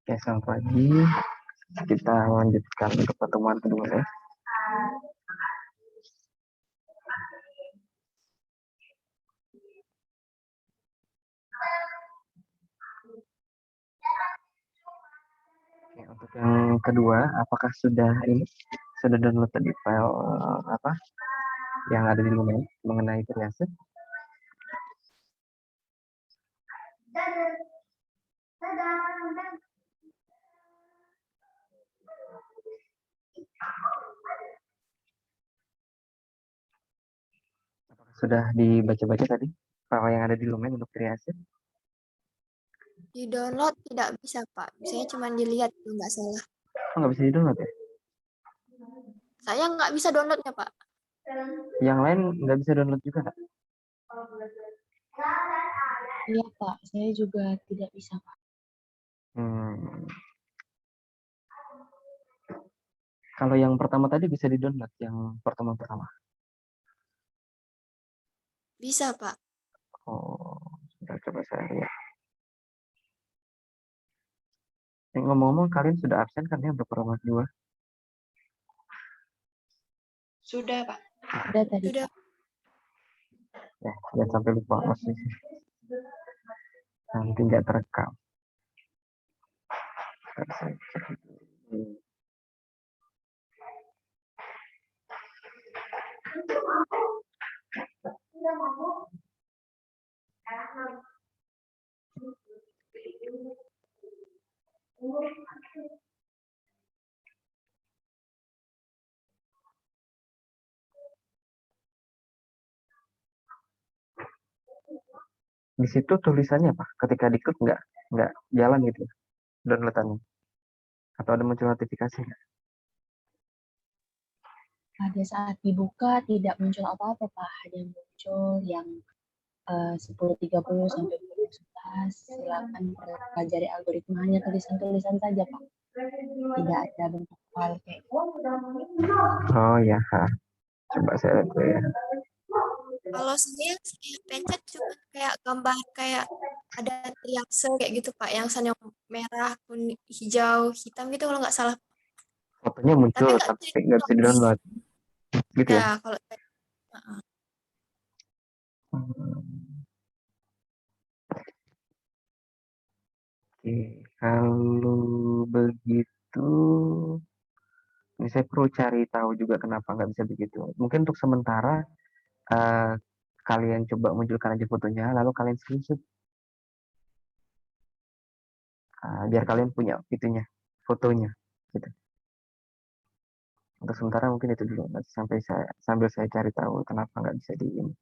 Oke, selamat pagi. Kita lanjutkan ke pertemuan kedua ya. Oke, untuk yang kedua, apakah sudah download tadi file apa yang ada di Lumen mengenai triase? Apakah sudah dibaca-baca tadi file yang ada di Lumen untuk triase? Di download tidak bisa, Pak. Biasanya cuma dilihat kalau nggak salah. Oh, nggak bisa di-download ya? Saya nggak bisa downloadnya, Pak. Yang lain nggak bisa download juga nggak? Iya Pak, saya juga tidak bisa Pak. Kalau yang pertama tadi bisa di-download, yang pertama-pertama. Bisa, Pak. Oh, sudah coba saya lihat. Ngomong-ngomong, kalian sudah absen kan ya pertemuan kedua? Sudah, Pak. Sudah tadi Sudah. Pak. Ya, jangan sampai lupa posisi. Nanti nggak terekam. Di situ tulisannya apa? Ketika diklik nggak jalan gitu downloadannya? Atau ada muncul notifikasi nggak? Pada saat dibuka tidak muncul apa-apa Pak. Hanya muncul yang 10.30 sampai 10.11. Silakan pelajari algoritma, hanya tulisan-tulisan saja Pak. Tidak ada bentuk file kayak gitu. Oh ya, coba saya lihat ya. Kalau saya pencet cuma kayak gambar kayak ada triase kayak gitu, Pak. Yang sana merah, kuning, hijau, hitam gitu kalau nggak salah. Fotonya Tapi muncul nggak tapi nggak bisa di-download gitu ya? Ya, kalau Oke, kalau begitu ini saya perlu cari tahu juga kenapa nggak bisa begitu. Mungkin untuk sementara eh, kalian coba munculkan aja fotonya, lalu kalian screenshot biar kalian punya itunya, fotonya. Gitu. Untuk sementara mungkin itu dulu. Nanti sambil saya cari tahu kenapa nggak bisa di ini.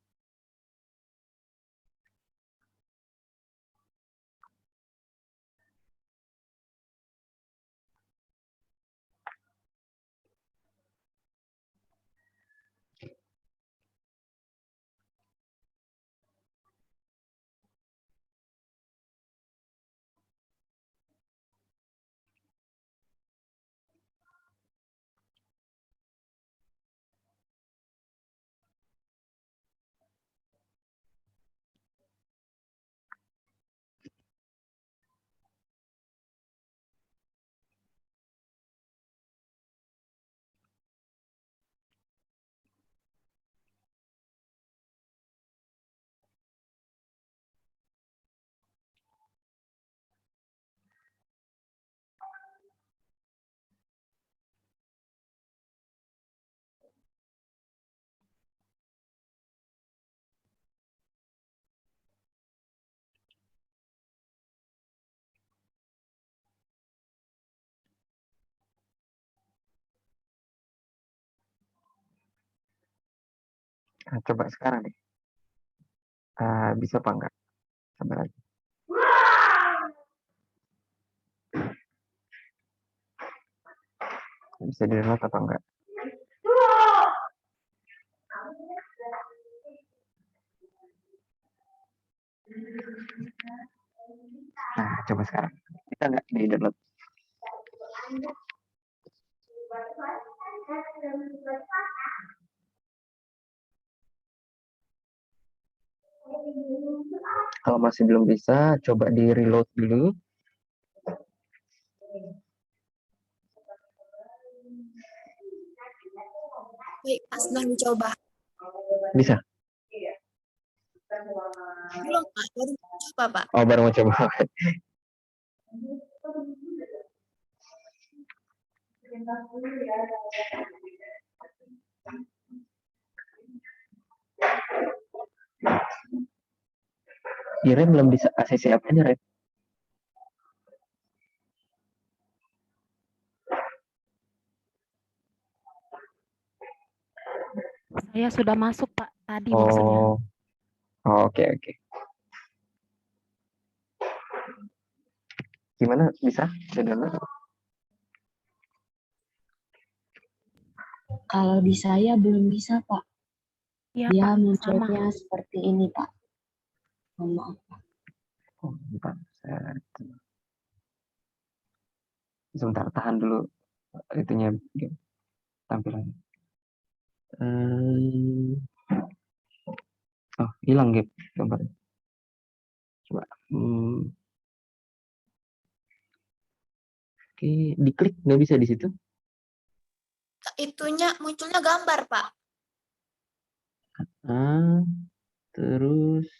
Nah, coba sekarang deh. Bisa apa enggak? Sabar lagi. Bisa di-download atau enggak? Nah, coba sekarang. Kita nggak di-download. Kalau masih belum bisa, coba di-reload dulu. Baik, Pak, sedang dicoba. Bisa? Belum, Pak, baru coba, Pak. Oh, baru mau coba. Irem belum bisa ACC apanya, Rem? Saya sudah masuk, Pak, tadi maksudnya. Oh, oke, oke. Gimana? Bisa? Bisa download? Kalau di saya belum bisa, Pak. Iya, Dia Pak, sama. munculnya seperti ini, Pak. Mohon maaf, Pak. Oh, bentar. Sebentar, tahan dulu itunya tampilannya. Oh, hilang Gap gambarnya. Coba. Oke, diklik nggak bisa di situ? Itunya munculnya gambar, Pak. Terus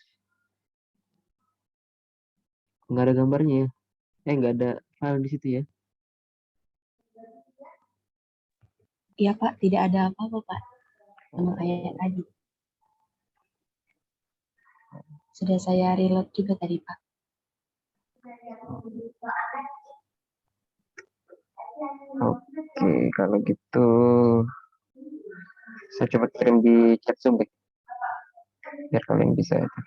nggak ada gambarnya ya? Nggak ada file di situ ya? Iya, Pak. Tidak ada apa-apa, Pak. Sama kayak tadi. Sudah saya reload juga tadi, Pak. Oke, kalau gitu saya coba kirim di chat Zoom deh. Biar kalian bisa itu.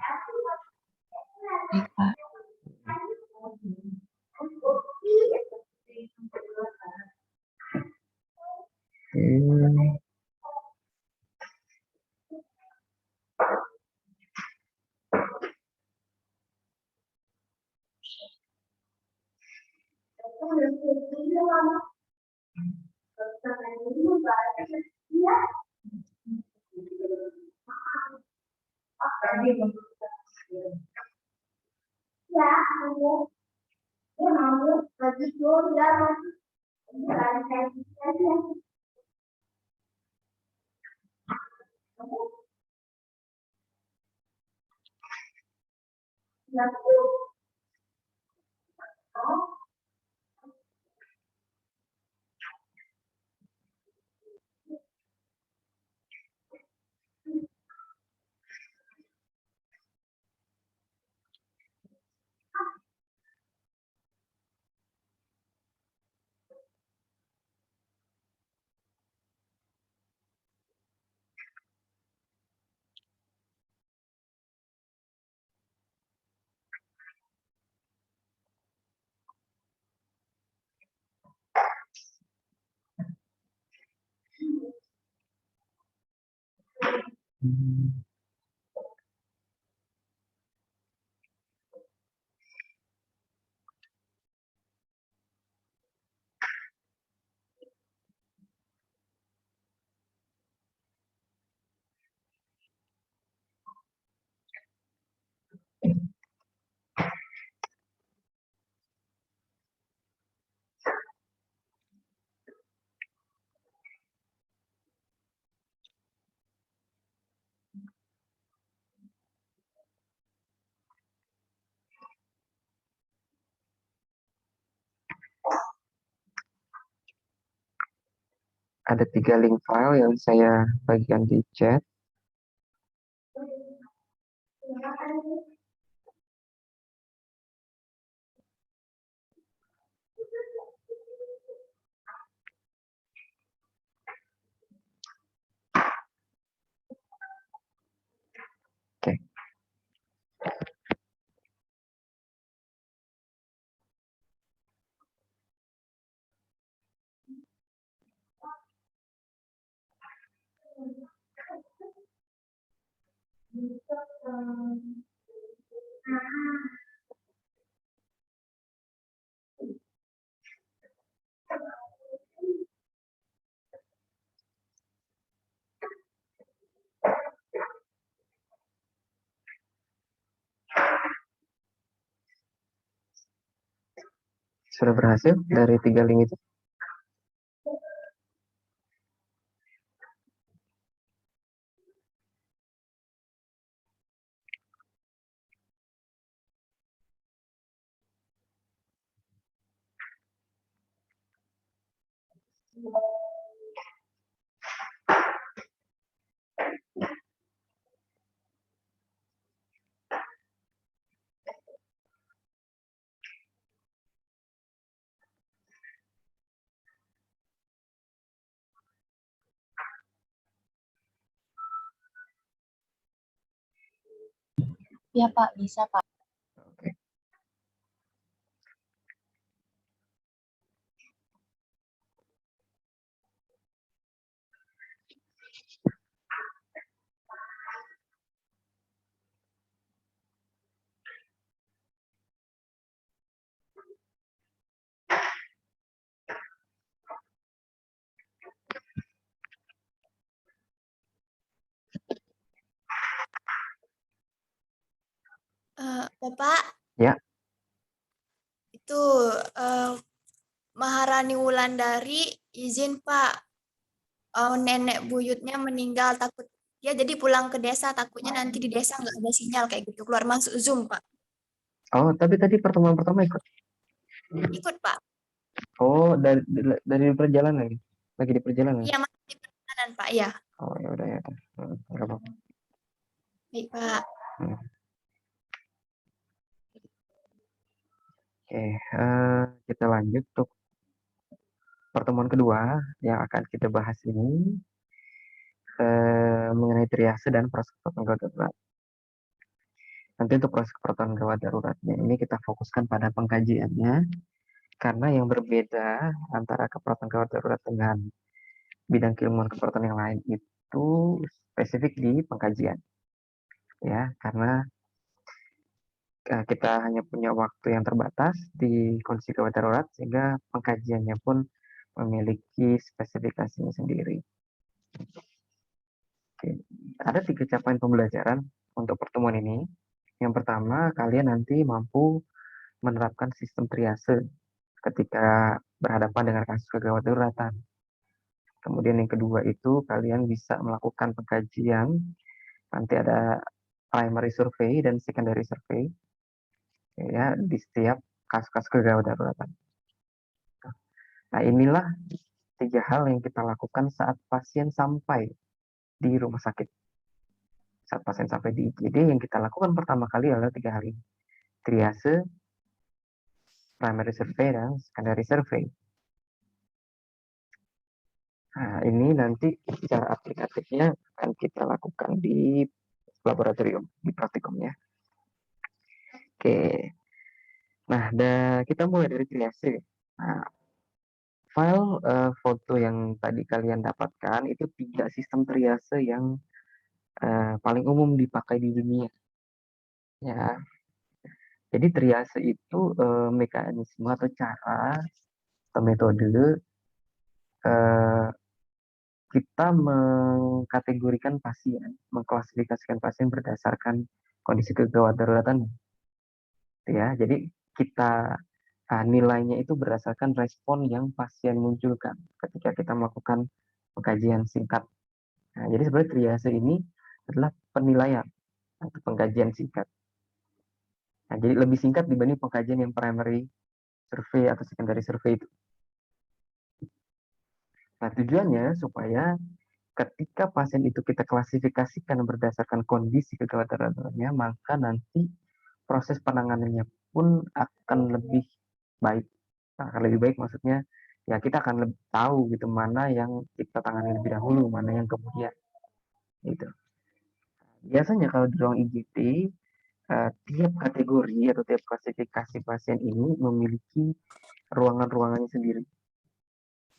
Baik, Pak. Ada 3 link file yang saya bagikan di chat. Oke. Sudah berhasil dari 3 link itu? Ya Pak, bisa Pak. Oke. Bapak, Ya, itu Maharani Wulandari izin Pak. Nenek buyutnya meninggal, takut dia jadi pulang ke desa, takutnya nanti di desa nggak ada sinyal kayak gitu, keluar masuk Zoom Pak. oh tapi tadi pertemuan pertama ikut. Ikut Pak. Oh, dari perjalanan lagi di perjalanan. Iya masih di perjalanan Pak, ya. Oh ya udah ya udah. Nggak apa-apa. Baik Pak. Hmm. Oke, kita lanjut untuk pertemuan kedua yang akan kita bahas ini mengenai triase dan proses keperawatan gawat darurat. Nanti untuk proses keperawatan gawat daruratnya ini kita fokuskan pada pengkajiannya karena yang berbeda antara keperawatan gawat darurat dengan bidang keilmuan keperawatan yang lain itu spesifik di pengkajian, ya, karena kita hanya punya waktu yang terbatas di kondisi gawat darurat sehingga pengkajiannya pun memiliki spesifikasinya sendiri. Oke. Ada 3 capaian pembelajaran untuk pertemuan ini. Yang pertama, kalian nanti mampu menerapkan sistem triase ketika berhadapan dengan kasus kegawat daruratan. Kemudian yang kedua itu kalian bisa melakukan pengkajian. Nanti ada primary survey dan secondary survey ya di setiap kasus-kasus kegawat daruratan. Nah, inilah 3 hal yang kita lakukan saat pasien sampai di rumah sakit. Saat pasien sampai di IGD, yang kita lakukan pertama kali adalah 3 hal ini. Triase, primary survey, dan secondary survey. Nah, ini nanti secara aplikatifnya akan kita lakukan di laboratorium, di praktikumnya. Oke. Nah, kita mulai dari triase. Nah, file foto yang tadi kalian dapatkan itu 3 sistem triase yang paling umum dipakai di dunia. Ya, jadi triase itu mekanisme atau cara atau metode kita mengkategorikan pasien, mengklasifikasikan pasien berdasarkan kondisi kegawat daruratan. Ya, jadi kita nilainya itu berdasarkan respon yang pasien munculkan ketika kita melakukan pengkajian singkat. Nah, jadi sebenarnya triase ini adalah penilaian atau pengkajian singkat. Nah, jadi lebih singkat dibanding pengkajian yang primary survey atau secondary survey itu. Nah, tujuannya supaya ketika pasien itu kita klasifikasikan berdasarkan kondisi kegawat daruratannya, maka nanti proses penanganannya pun akan lebih baik. Nah, akan lebih baik maksudnya ya kita akan lebih tahu gitu mana yang kita tangani lebih dahulu, mana yang kemudian. Gitu. Biasanya kalau di ruang IGD, tiap kategori atau tiap klasifikasi pasien ini memiliki ruangan-ruangannya sendiri.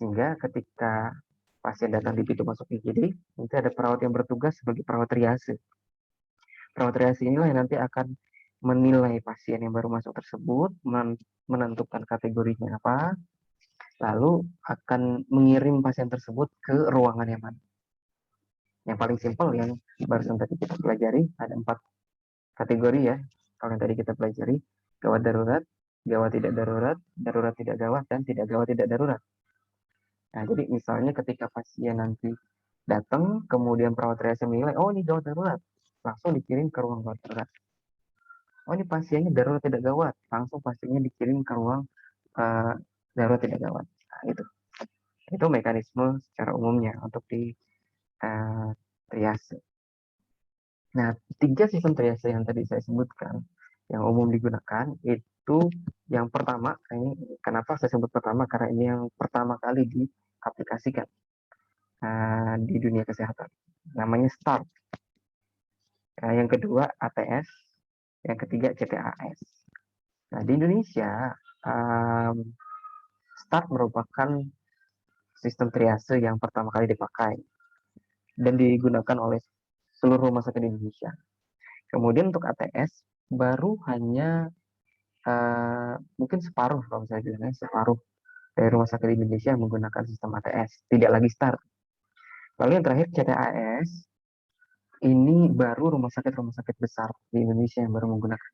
Sehingga ketika pasien datang di pintu masuk IGD, nanti ada perawat yang bertugas sebagai perawat triase. Perawat triase inilah yang nanti akan menilai pasien yang baru masuk tersebut, menentukan kategorinya apa, lalu akan mengirim pasien tersebut ke ruangan yang mana. Yang paling simpel yang barusan tadi kita pelajari, ada 4 kategori ya, kalau yang tadi kita pelajari, gawat darurat, gawat tidak darurat, darurat tidak gawat, dan tidak gawat tidak darurat. Nah, jadi misalnya ketika pasien nanti datang, kemudian perawat triase menilai, oh ini gawat darurat, langsung dikirim ke ruang gawat darurat. Oh ini pasiennya darurat tidak gawat, langsung pasiennya dikirim ke ruang darurat tidak gawat. Nah, itu mekanisme secara umumnya untuk di triase. Nah, 3 sistem triase yang tadi saya sebutkan, yang umum digunakan, itu yang pertama, kenapa saya sebut pertama? Karena ini yang pertama kali diaplikasikan di dunia kesehatan. Namanya START. Nah, yang kedua ATS, yang ketiga CTAS. Nah, di Indonesia, START merupakan sistem triase yang pertama kali dipakai dan digunakan oleh seluruh rumah sakit di Indonesia. Kemudian untuk ATS baru hanya mungkin separuh, kalau saya bilang separuh dari rumah sakit di Indonesia yang menggunakan sistem ATS, tidak lagi START. Lalu yang terakhir CTAS, ini baru rumah sakit besar di Indonesia yang baru menggunakan.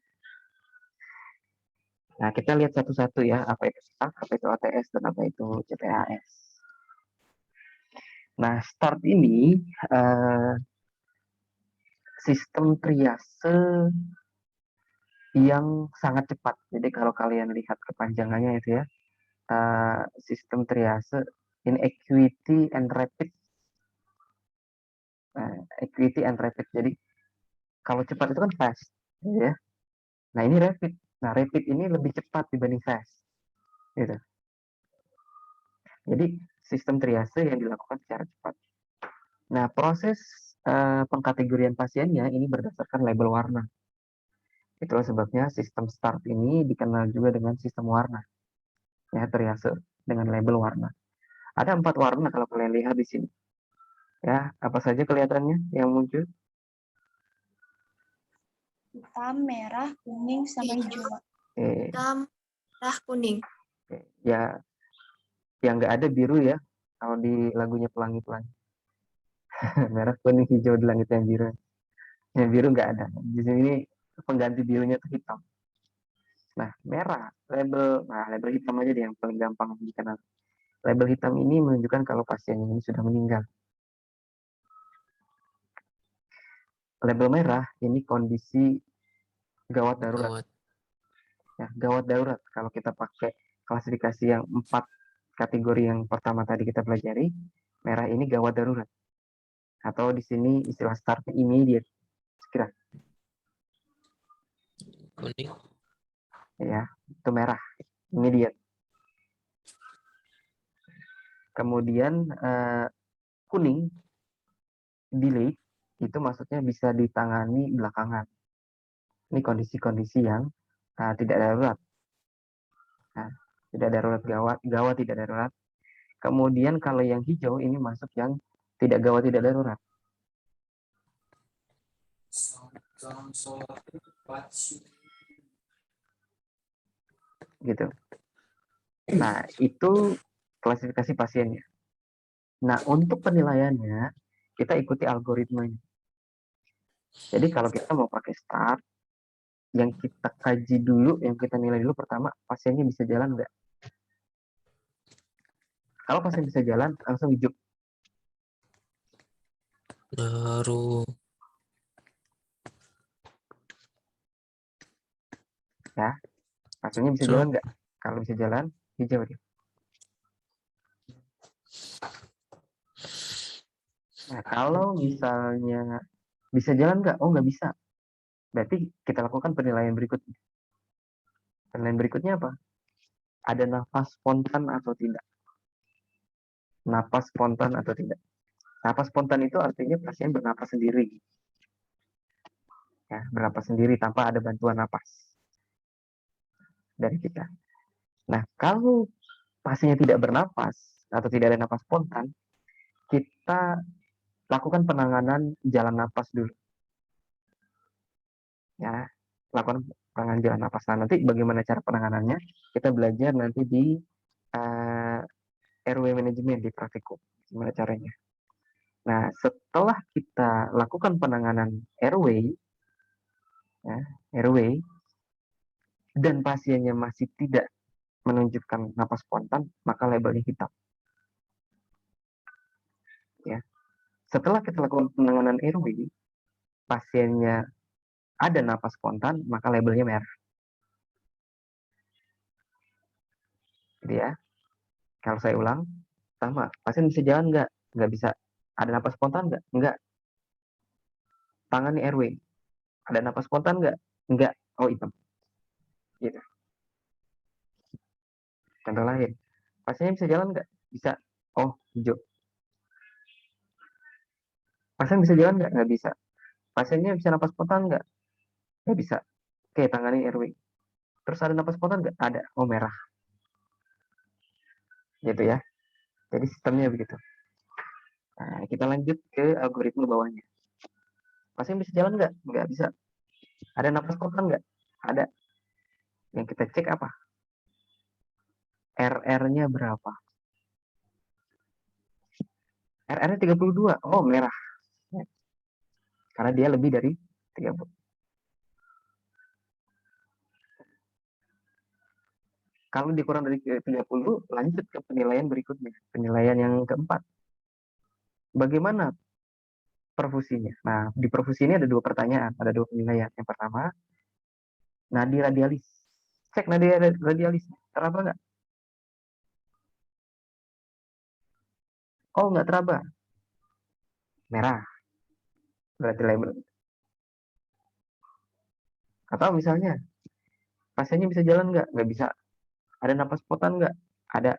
Nah, kita lihat satu-satu ya, apa itu START, apa itu ATS, dan apa itu CTAS. Nah, START ini sistem triase yang sangat cepat. Jadi kalau kalian lihat kepanjangannya itu ya, sistem triase in equity and rapid. Equity and rapid. Jadi kalau cepat itu kan fast, gitu ya. Nah ini rapid. Nah rapid ini lebih cepat dibanding fast, gitu. Jadi sistem triase yang dilakukan secara cepat. Nah proses pengkategorian pasiennya ini berdasarkan label warna. Itulah sebabnya sistem START ini dikenal juga dengan sistem warna, ya triase dengan label warna. Ada 4 warna kalau kalian lihat di sini. Ya, apa saja kelihatannya yang muncul? Hitam, merah, kuning, sama hijau. Hitam, merah, kuning. Ya, yang nggak ada biru ya. Kalau di lagunya Pelangi-Pelangi. Merah, kuning, hijau di langit yang biru. Yang biru nggak ada. Di sini pengganti birunya itu hitam. Nah, merah, label hitam aja deh yang paling gampang dikenal. Label hitam ini menunjukkan kalau pasien ini sudah meninggal. Label merah ini kondisi gawat darurat. Ya, gawat darurat. Kalau kita pakai klasifikasi yang 4 kategori yang pertama tadi kita pelajari, merah ini gawat darurat. Atau di sini istilah startnya immediate. Sekira. Kuning. Ya, itu merah. Immediate. Kemudian kuning, delay, itu maksudnya bisa ditangani belakangan. Ini kondisi-kondisi yang tidak darurat. Nah, tidak darurat gawat tidak darurat. Kemudian kalau yang hijau ini masuk yang tidak gawat tidak darurat. Gitu. Nah, itu klasifikasi pasiennya. Nah, untuk penilaiannya, kita ikuti algoritmanya. Jadi kalau kita mau pakai START, yang kita kaji dulu, yang kita nilai dulu pertama, pasiennya bisa jalan nggak? Kalau pasien bisa jalan, langsung hijau. Baru. Ya, pasiennya bisa jalan nggak? Kalau bisa jalan, hijau dia. Nah, kalau misalnya bisa jalan nggak? Oh, nggak bisa. Berarti kita lakukan penilaian berikutnya. Penilaian berikutnya apa? Ada nafas spontan atau tidak? Napas spontan atau tidak? Napas spontan itu artinya pasien bernapas sendiri. Ya, bernapas sendiri tanpa ada bantuan napas dari kita. Nah, kalau pasiennya tidak bernapas atau tidak ada napas spontan, kita lakukan penanganan jalan napas dulu. Ya, lakukan penanganan jalan napas. Nah, nanti bagaimana cara penanganannya? Kita belajar nanti di RW manajemen di praktikum. Gimana caranya? Nah, setelah kita lakukan penanganan RW, ya, RW, dan pasiennya masih tidak menunjukkan napas spontan, maka labelnya hitam. Ya. Setelah kita lakukan penanganan airway, pasiennya ada napas spontan, maka labelnya merah. Jadi ya, kalau saya ulang, sama, pasien bisa jalan nggak? Nggak bisa. Ada napas spontan nggak? Nggak. Tangani airway. Ada napas spontan nggak? Nggak. Oh, hitam. Gitu. Contoh lain. Pasiennya bisa jalan nggak? Bisa. Oh, hijau. Pasien bisa jalan nggak? Nggak bisa. Pasiennya bisa napas spontan nggak? Nggak bisa. Oke, tangani airway. Terus ada napas spontan nggak? Ada. Oh, merah. Gitu ya. Jadi sistemnya begitu. Nah, kita lanjut ke algoritma bawahnya. Pasien bisa jalan nggak? Nggak bisa. Ada napas spontan nggak? Ada. Yang kita cek apa? RR-nya berapa? RR-nya 32. Oh, merah. Karena dia lebih dari 30. Kalau dikurang dari 30, lanjut ke penilaian berikutnya. Penilaian yang keempat. Bagaimana perfusinya? Nah, di perfusi ini ada dua pertanyaan, ada dua penilaian. Yang pertama, nadi radialis. Cek nadi radialis. Teraba nggak? Oh, nggak teraba. Merah. Berarti label. Atau misalnya, pasiennya bisa jalan nggak? Nggak bisa. Ada napas spontan nggak? Ada.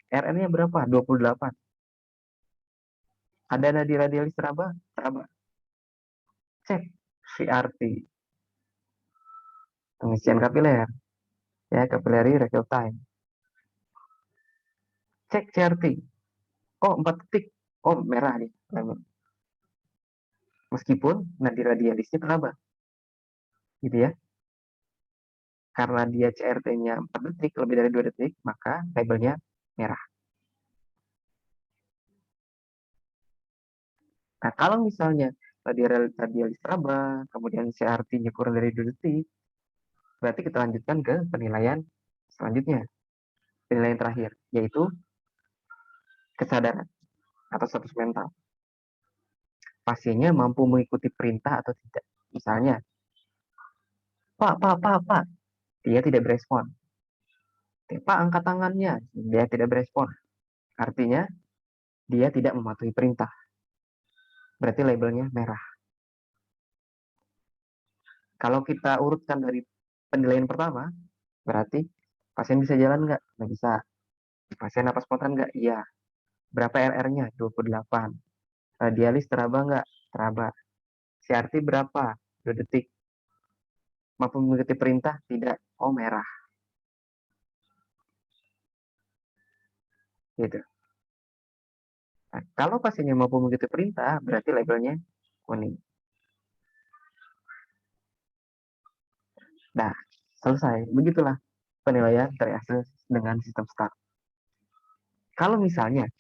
RR-nya berapa? 28. Ada nadi radialis teraba? Teraba. Cek CRT. Pengisian kapiler. Ya, capillary rectal time. Cek CRT. Oh, 4 detik. Oh, merah nih. Meskipun nadi radialisnya teraba. Gitu ya. Karena dia CRT-nya 4 detik, lebih dari 2 detik, maka labelnya merah. Nah, kalau misalnya radialis teraba, kemudian CRT-nya kurang dari 2 detik, berarti kita lanjutkan ke penilaian selanjutnya. Penilaian terakhir, yaitu kesadaran atau status mental. Pasiennya mampu mengikuti perintah atau tidak. Misalnya, Pak, dia tidak berespon. Pak, angkat tangannya, dia tidak berespon. Artinya, dia tidak mematuhi perintah. Berarti labelnya merah. Kalau kita urutkan dari penilaian pertama, berarti pasien bisa jalan nggak? Nggak bisa. Pasien napas spontan nggak? Iya. Berapa RR-nya? 28. Radialis teraba nggak? Teraba. CRT berapa? 2 detik. Mampu mengikuti perintah? Tidak. Oh, merah. Gitu. Nah, kalau pasiennya mampu mengikuti perintah, berarti labelnya kuning. Nah, selesai. Begitulah penilaian triase dengan sistem STAR. Kalau misalnya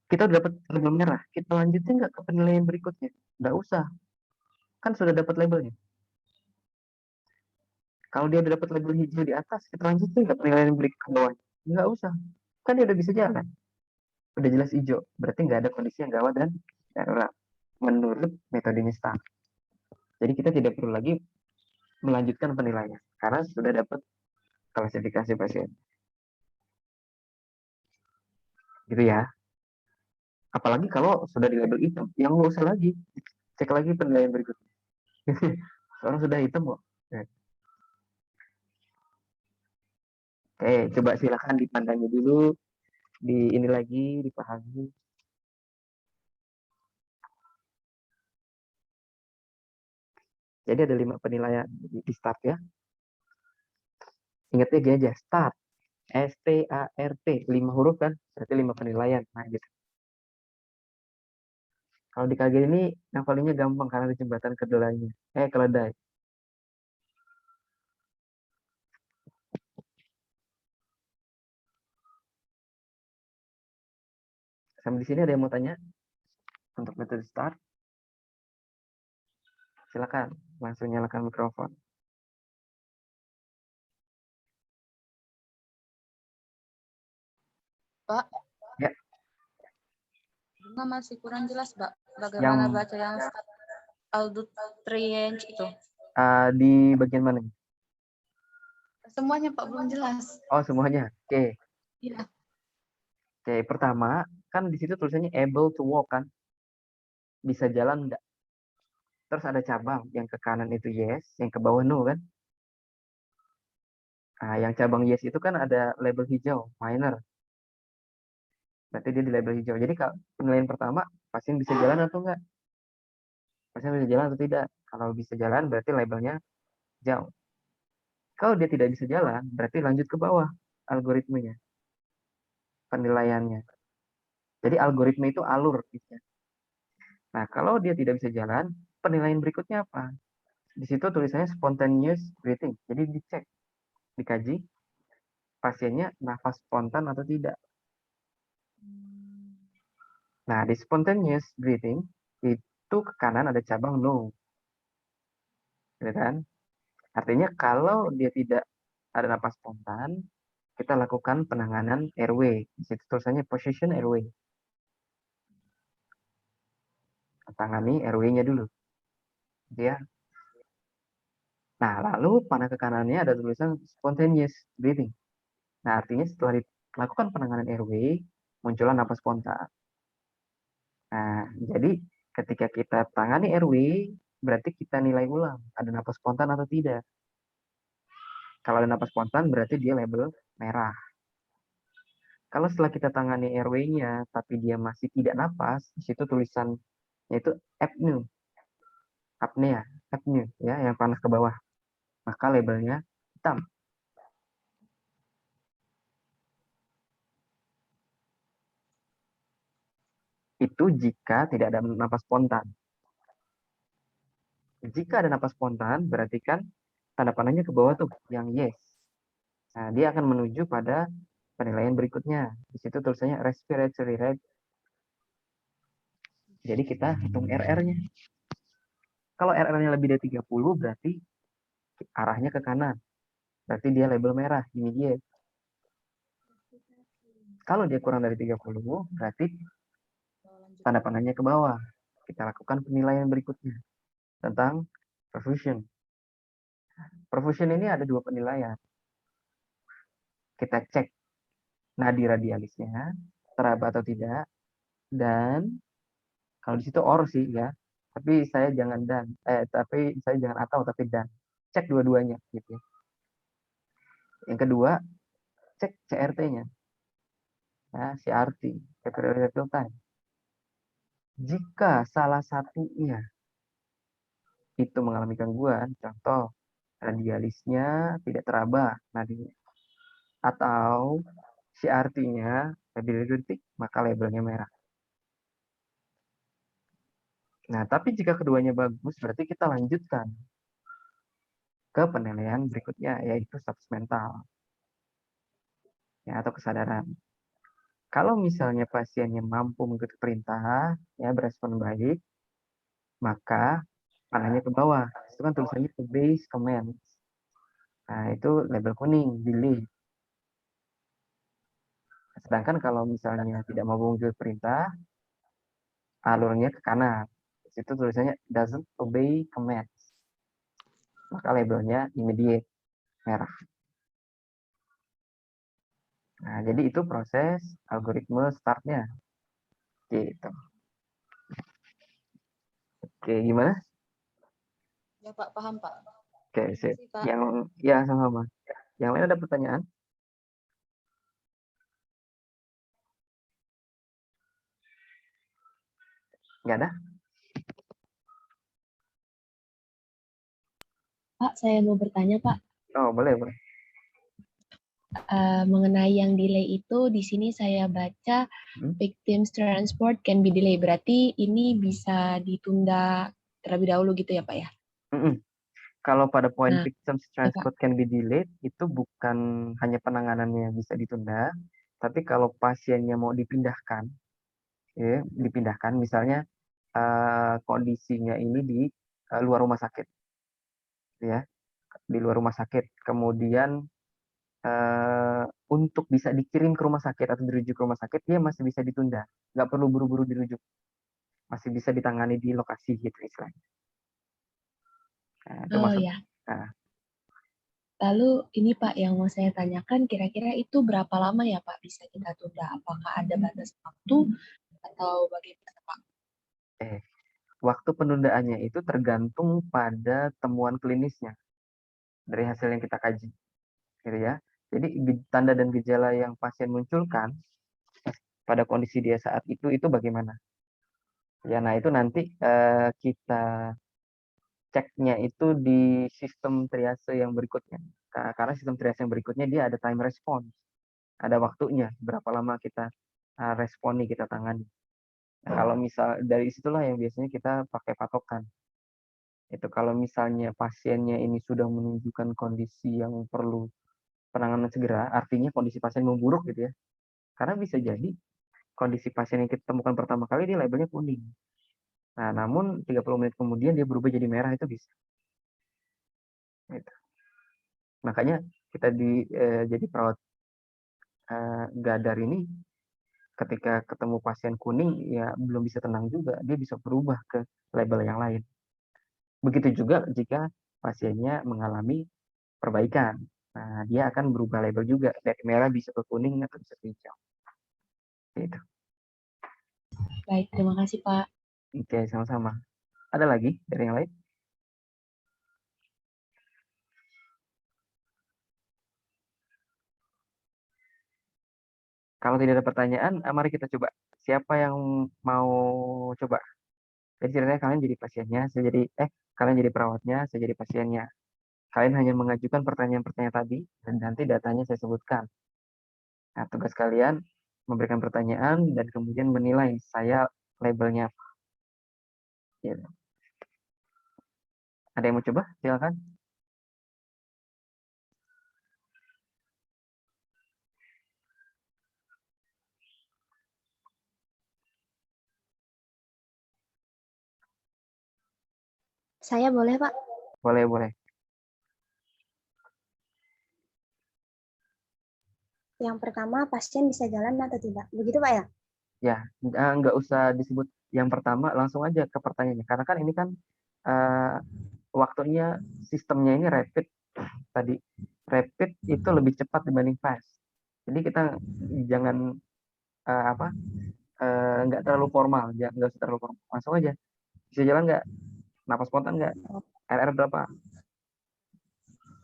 kita udah dapat label merah, kita lanjutin nggak ke penilaian berikutnya? Nggak usah. Kan sudah dapat labelnya. Kalau dia udah dapat label hijau di atas, kita lanjutin nggak penilaian berikut ke bawah? Nggak usah. Kan dia udah bisa jalan. Udah jelas hijau. Berarti nggak ada kondisi yang gawat dan darurat. Menurut metodenya STAR. Jadi kita tidak perlu lagi melanjutkan penilaian. Karena sudah dapat klasifikasi pasien. Gitu ya. Apalagi kalau sudah di label hitam. Yang nggak usah lagi. Cek lagi penilaian berikutnya. Orang sudah hitam kok. Oke, coba silakan dipandangi dulu, di ini lagi, dipahami. Jadi ada 5 penilaian di start ya. Ingatnya gini aja, start. START, 5 huruf kan, berarti 5 penilaian. Nah, gitu. Kalau di KG ini, ngafalinnya gampang karena ada jembatan kedelainya. Keledai. Sampai di sini ada yang mau tanya? Untuk metode start? Silakan, langsung nyalakan mikrofon. Pak. Ya. Bunga masih kurang jelas, Pak. Bagaimana Yang baca yang Aldoutriench itu? di bagian mana? Semuanya, Pak, belum jelas. Oh, semuanya. Oke. Iya. Oke, pertama, kan di situ tulisannya able to walk kan? Bisa jalan enggak? Terus ada cabang, yang ke kanan itu yes, yang ke bawah no kan? Nah, yang cabang yes itu kan ada label hijau, minor. Berarti dia di label hijau. Jadi kalau penilaian pertama, pasien bisa jalan atau enggak? Pasien bisa jalan atau tidak? Kalau bisa jalan, berarti labelnya hijau. Kalau dia tidak bisa jalan, berarti lanjut ke bawah algoritmenya, penilaiannya. Jadi algoritma itu alur. Nah, kalau dia tidak bisa jalan, penilaian berikutnya apa? Di situ tulisannya spontaneous breathing. Jadi dicek, dikaji pasiennya nafas spontan atau tidak. Nah, di spontaneous breathing itu ke kanan ada cabang no. Ya kan? Artinya kalau dia tidak ada nafas spontan, kita lakukan penanganan airway. Di situ tulisannya position airway. Tangani airway-nya dulu. Ya. Nah, lalu panah ke kanannya ada tulisan spontaneous breathing. Nah, artinya setelah dilakukan penanganan airway, muncullah napas spontan. Nah, jadi ketika kita tangani airway, berarti kita nilai ulang ada napas spontan atau tidak. Kalau ada napas spontan, berarti dia label merah. Kalau setelah kita tangani airway-nya, tapi dia masih tidak napas, di situ tulisannya itu apnea, apnea, apnea, ya, yang panah ke bawah. Maka labelnya hitam. Itu jika tidak ada napas spontan. Jika ada napas spontan, berarti kan tanda panahnya ke bawah tuh, yang yes. Nah, dia akan menuju pada penilaian berikutnya. Di situ tulisannya respiratory rate. Jadi kita hitung RR-nya. Kalau RR-nya lebih dari 30, berarti arahnya ke kanan. Berarti dia label merah, immediate. Kalau dia kurang dari 30, berarti tanda panahnya ke bawah. Kita lakukan penilaian berikutnya tentang perfusion. Perfusion ini ada dua penilaian. Kita cek nadi radialisnya, teraba atau tidak, dan kalau di situ or sih ya, tapi saya jangan tapi saya jangan atau tapi dan. Cek dua-duanya gitu ya. Yang kedua, cek CRT-nya. Ya, CRT, capillary reticle time. Jika salah satunya itu mengalami gangguan, contoh radialisnya tidak teraba nadinya, atau CRT-nya lebih detik, maka labelnya merah. Nah, tapi jika keduanya bagus, berarti kita lanjutkan ke penilaian berikutnya, yaitu status mental ya, atau kesadaran. Kalau misalnya pasiennya mampu mengikuti perintah, ya berespon baik, maka panahnya ke bawah. Itu kan tulisannya obey commands. Nah, itu label kuning, delay. Sedangkan kalau misalnya tidak mau mengikuti perintah, alurnya ke kanan. Di situ tulisannya doesn't obey commands. Maka labelnya immediate, merah. Nah, jadi itu proses algoritma startnya. Gitu. Oke, gimana? Ya, Pak, paham, Pak. Oke, sip. Makasih, Pak. Yang ya sama-sama. Yang lain ada pertanyaan? Nggak ada? Pak, saya mau bertanya, Pak. Oh, boleh, boleh. Mengenai yang delay itu, di sini saya baca victims transport can be delay. Berarti ini bisa ditunda terlebih dahulu gitu ya, Pak ya? Kalau pada poin Nah, victims ya, Pak. transport can be delayed, itu bukan hanya penanganannya bisa ditunda, tapi kalau pasiennya mau dipindahkan, ya, dipindahkan misalnya kondisinya ini di luar rumah sakit, ya, di luar rumah sakit, kemudian untuk bisa dikirim ke rumah sakit atau dirujuk ke rumah sakit, dia masih bisa ditunda. Nggak perlu buru-buru dirujuk. Masih bisa ditangani di lokasi gitu istilahnya. Nah, itu Oh maksud. ya. Nah, Lalu ini Pak yang mau saya tanyakan, kira-kira itu berapa lama ya Pak bisa kita tunda? Apakah ada batas waktu atau bagaimana Pak? waktu penundaannya itu tergantung pada temuan klinisnya dari hasil yang kita kaji, gitu ya. Jadi tanda dan gejala yang pasien munculkan pada kondisi dia saat itu bagaimana? Ya, nah itu nanti kita ceknya itu di sistem triase yang berikutnya. Karena sistem triase yang berikutnya dia ada time response, ada waktunya, berapa lama kita respon nih, kita tangani. Nah, kalau misal dari situlah yang biasanya kita pakai patokan. Itu kalau misalnya pasiennya ini sudah menunjukkan kondisi yang perlu penanganan segera, artinya kondisi pasien memburuk gitu ya. Karena bisa jadi kondisi pasien yang kita temukan pertama kali dia labelnya kuning. Nah, namun 30 menit kemudian dia berubah jadi merah, itu bisa. Gitu. Makanya kita jadi perawat gadar ini ketika ketemu pasien kuning ya belum bisa tenang juga, dia bisa berubah ke label yang lain. Begitu juga jika pasiennya mengalami perbaikan. Nah, dia akan berubah label juga dari merah bisa ke kuning atau bisa ke hijau. Gitu. Baik, terima kasih Pak. Oke, sama-sama. Ada lagi dari yang lain? Kalau tidak ada pertanyaan, mari kita coba. Siapa yang mau coba? Jadi ceritanya kalian jadi pasiennya, kalian jadi perawatnya, saya jadi pasiennya. Kalian hanya mengajukan pertanyaan-pertanyaan tadi, dan nanti datanya saya sebutkan. Nah, tugas kalian memberikan pertanyaan dan kemudian menilai saya labelnya apa. Gitu. Ada yang mau coba? Silakan. Saya boleh, Pak? Boleh, boleh. Yang pertama, pasien bisa jalan atau tidak? Begitu, Pak ya? Ya, nggak usah disebut yang pertama, langsung aja ke pertanyaannya. Karena kan ini kan waktunya, sistemnya ini rapid tadi. Rapid itu lebih cepat dibanding fast. Jadi kita jangan nggak terlalu formal, nggak usah terlalu formal. Langsung aja. Bisa jalan nggak? Napas spontan nggak? RR berapa?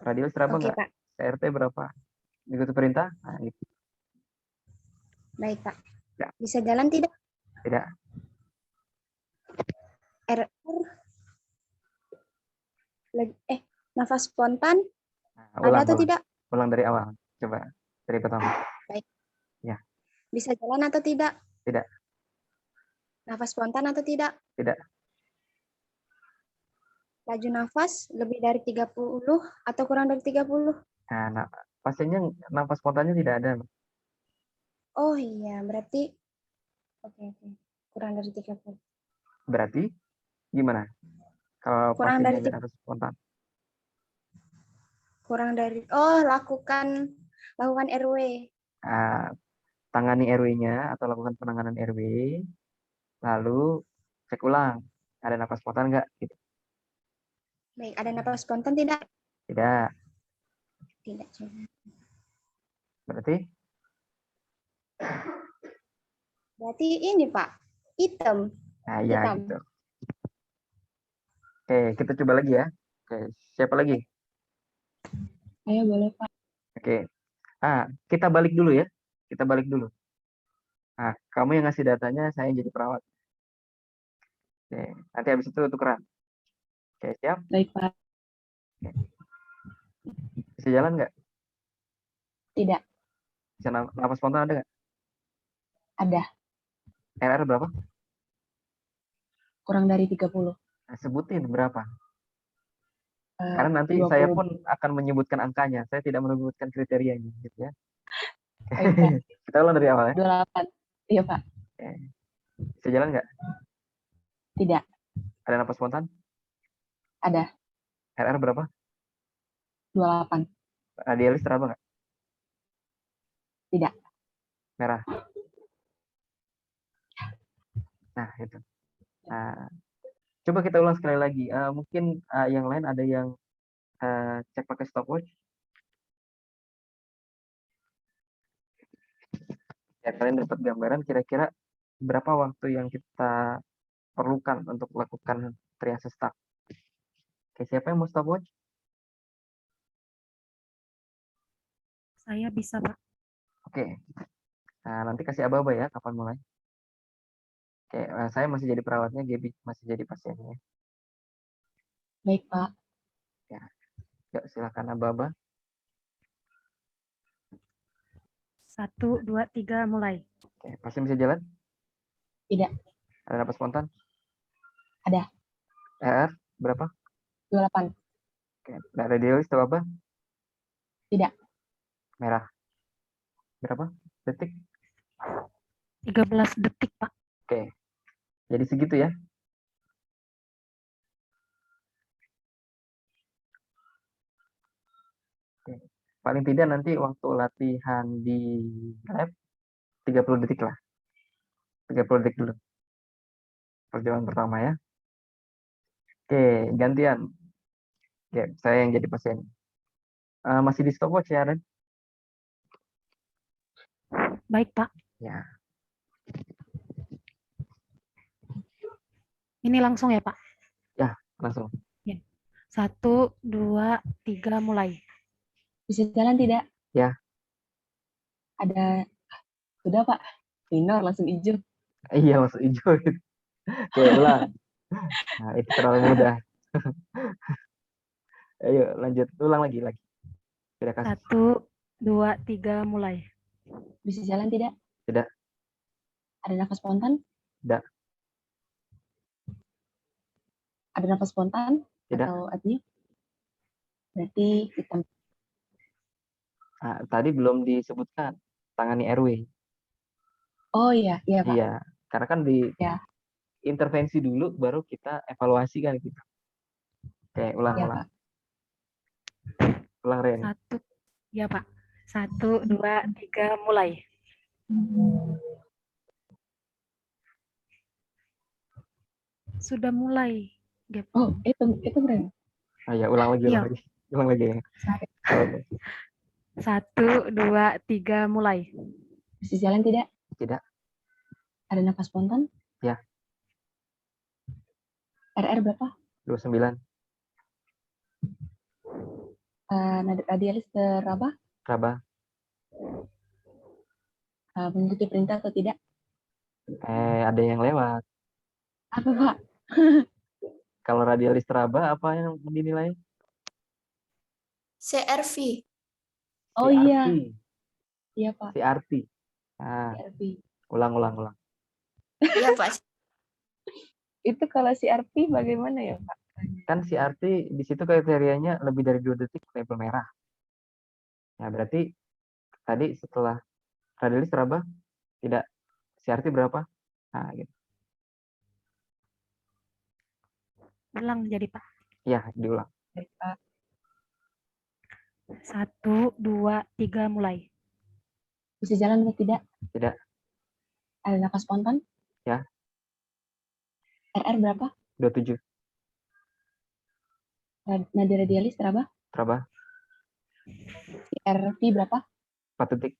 Radius berapa Oke, nggak? Pak. CRT berapa? Ikuti perintah? Nah, gitu. Baik, Pak. Ya. Bisa jalan tidak? Tidak. RR. Nafas spontan Nah, ada atau tidak? Ulang dari awal. Coba dari pertama. Baik. Ya. Bisa jalan atau tidak? Tidak. Nafas spontan atau tidak? Tidak. Laju nafas lebih dari 30 atau kurang dari 30? Nah, pasiennya nafas spontannya tidak ada. Oh iya, berarti oke. Kurang dari 30. Berarti gimana? Kalau Kurang pasiennya dari nggak nafas spontan? lakukan RW. Tangani RW-nya atau lakukan penanganan RW, lalu cek ulang. Ada nafas spontan nggak? Gitu. Baik, ada nafas spontan tidak? Tidak. Tidak. Berarti ini, Pak. Hitam. nah ya Hitam. gitu. Oke, kita coba lagi ya. Oke, siapa lagi? Saya boleh Pak. Oke. Kita balik dulu ya. Kita balik dulu. Nah, kamu yang ngasih datanya, saya yang jadi perawat. Oke, nanti habis itu tukeran. Oke, siap? Baik Pak. Oke. Bisa jalan nggak? Tidak. Bisa nafas spontan ada nggak? Ada. RR berapa? Kurang dari 30. Nah, sebutin berapa. Karena nanti 20. saya pun akan menyebutkan angkanya. Saya tidak menyebutkan kriterianya, gitu ya. Baik, Pak. Kita ulang dari awal ya. 28. Iya Pak. Oke. Bisa jalan nggak? Tidak. Ada nafas spontan? Ada. RR berapa? 28. Radialis berapa nggak? Tidak. Merah. Nah, itu. Nah, coba kita ulang sekali lagi. Mungkin yang lain ada yang cek pakai stopwatch. Ya, kalian dapat gambaran kira-kira berapa waktu yang kita perlukan untuk melakukan triase start. Oke, siapa yang mau stopwatch? Saya bisa, Pak. Oke. Nah, nanti kasih aba-aba ya kapan mulai. Oke, saya masih jadi perawatnya, Gaby masih jadi pasiennya. Baik, Pak. Ya, yuk silakan aba-aba. 1, 2, 3, mulai. Oke, pasien bisa jalan? Tidak. Ada napas spontan? Ada. RR berapa? 28. Oke, ada radialis atau apa? Tidak. Merah. Berapa detik? 13 detik, Pak. Oke, jadi segitu ya. Oke. Paling tidak nanti waktu latihan di lab 30 detik lah. 30 detik dulu. Perjalanan pertama ya. Oke, gantian. Oke, saya yang jadi pasien. Masih di stopwatch ya, Ren? Baik, Pak. Ya, Ini langsung ya, Pak. langsung. 1, 2, 3, mulai. Bisa jalan tidak? Ya. Ada. Sudah, Pak. Minor langsung hijau. Iya, masuk hijau gitu. Oke, ulang. Nah, itu terlalu mudah. Ayo, lanjut. Ulang lagi. Tidak kasih. 1, 2, 3, mulai. Bisa jalan tidak? Tidak. Ada nafas spontan? Tidak. Ada nafas spontan? Tidak. Atau apnea? Berarti hitam. Nah, tadi belum disebutkan tangani RW. Oh iya, iya Pak. Iya, karena kan di Ya. intervensi dulu, baru kita evaluasi kan gitu. Oke, ulang. Iya Pak. Ulang, Ren. 1, ya Pak. 1, 2, 3, mulai. Sudah mulai. Gap. Oh, itu Ren. Ya, ulang lagi. Iya. Ulang lagi. Oke. 1, 2, 3, mulai. Bisa jalan tidak? Tidak. Ada nafas spontan? Ya. RR berapa? 29. Nada radialis teraba? Raba. Mengikuti perintah atau tidak? Ada yang lewat. Apa Pak? Kalau radialis teraba, apa yang dinilai? CRV. Oh CRT. iya. Iya Pak. CRT. Nah, CRP. ulang. Iya Pak. Itu kalau CRP bagaimana ya Pak? Kan CRT di situ kriterianya lebih dari 2 detik label merah. Nah, berarti tadi setelah radialis teraba, tidak. CRT berapa? Nah, gitu. Ulang jadi Pak. Ya, diulang. Baik, Pak. 1, 2, 3, mulai. Bisa jalan atau tidak? Tidak. Ada nafas spontan? Ya. RR berapa? 27. Nada radialis teraba? Teraba. CRP berapa? 4 detik.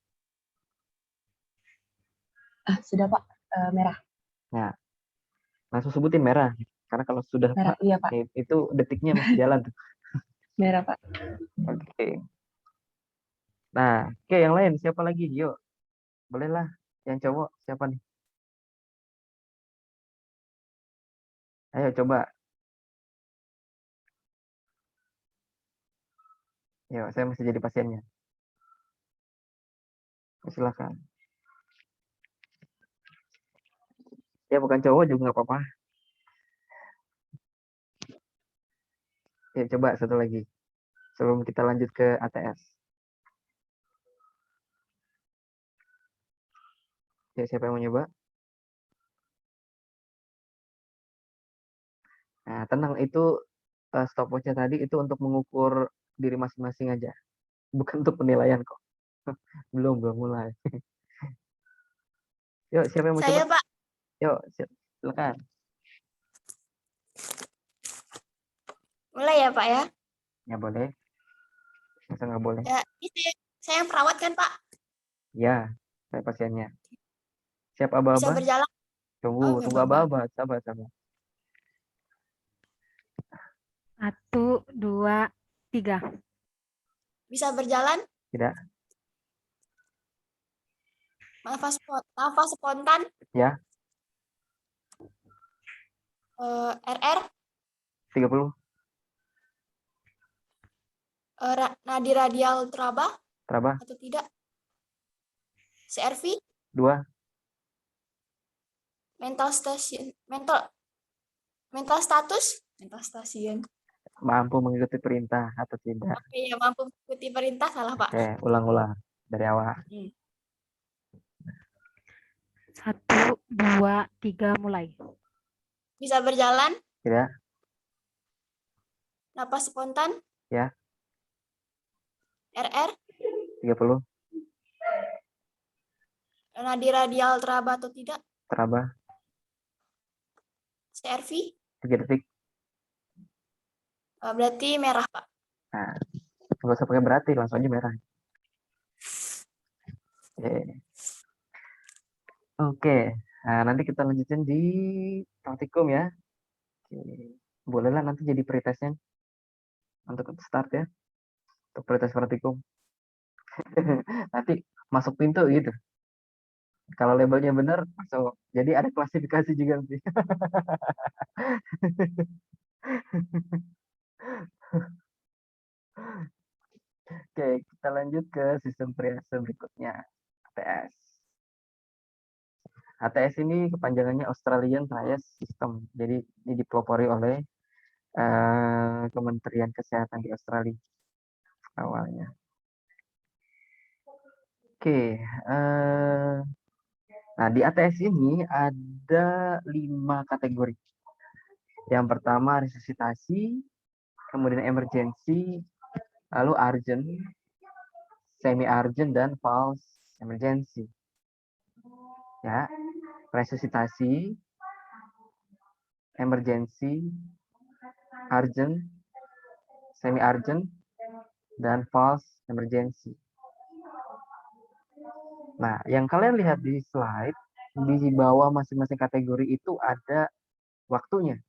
Sudah Pak. Merah. Nah, langsung sebutin merah. Karena kalau sudah Merah. Pak, Iya Pak. itu detiknya masih jalan tuh. Merah Pak. Oke. Nah, oke, yang lain siapa lagi? Yuk. Bolehlah. Yang cowok siapa nih? Ayo coba. Yuk, saya masih jadi pasiennya. Silakan. Ya, bukan cowok juga nggak apa-apa. Ya, coba satu lagi. Sebelum kita lanjut ke ATS. Ya, siapa yang mau nyoba? Nah, tenang, itu stopwatch-nya tadi itu untuk mengukur diri masing-masing aja. Bukan untuk penilaian kok. Belum mulai. Yuk, siapa yang mau Saya, coba? Pak. Yuk, silakan. Mulai ya, Pak ya. Ya boleh. Masa nggak boleh? Ya, ini saya yang perawat kan, Pak? Ya, saya pasiennya. Siap Bisa aba-aba? berjalan? Oh, Tunggu nggak apa-apa. aba-aba. Sabar. 1, 2, 3. Bisa berjalan? Tidak. Nafas spontan? Ya, RR? 30. Nadi radial teraba Terabah. atau tidak? CRV? 2. Mental stasiun? Mental stasiun. Mampu mengikuti perintah atau tidak? Oke, ya mampu mengikuti perintah, salah, Pak. Oke, ulang-ulang dari awal. 1, 2, 3, mulai. Bisa berjalan? Tidak. Napas spontan? Ya. RR? 30. Nadi radial teraba atau tidak? Terabah. CRV? 3 detik. Berarti merah, Pak. Nah, nggak usah pakai berarti, langsung aja merah. Oke. Nah, nanti kita lanjutin di praktikum ya. Oke. Bolehlah nanti jadi pretestnya untuk start ya. Untuk pretest praktikum. Nanti masuk pintu gitu. Kalau labelnya benar, masuk. Jadi ada klasifikasi juga nanti. Oke, kita lanjut ke sistem triase berikutnya. ATS. ATS ini kepanjangannya Australian Triage System. Jadi ini dipelopori oleh Kementerian Kesehatan di Australia awalnya. Oke, nah di ATS ini ada 5 kategori. Yang pertama resusitasi, kemudian emergency, lalu urgent, semi-urgent, dan false emergency. Ya, resusitasi, emergency, urgent, semi-urgent, dan false emergency. Nah, yang kalian lihat di slide, di bawah masing-masing kategori itu ada waktunya.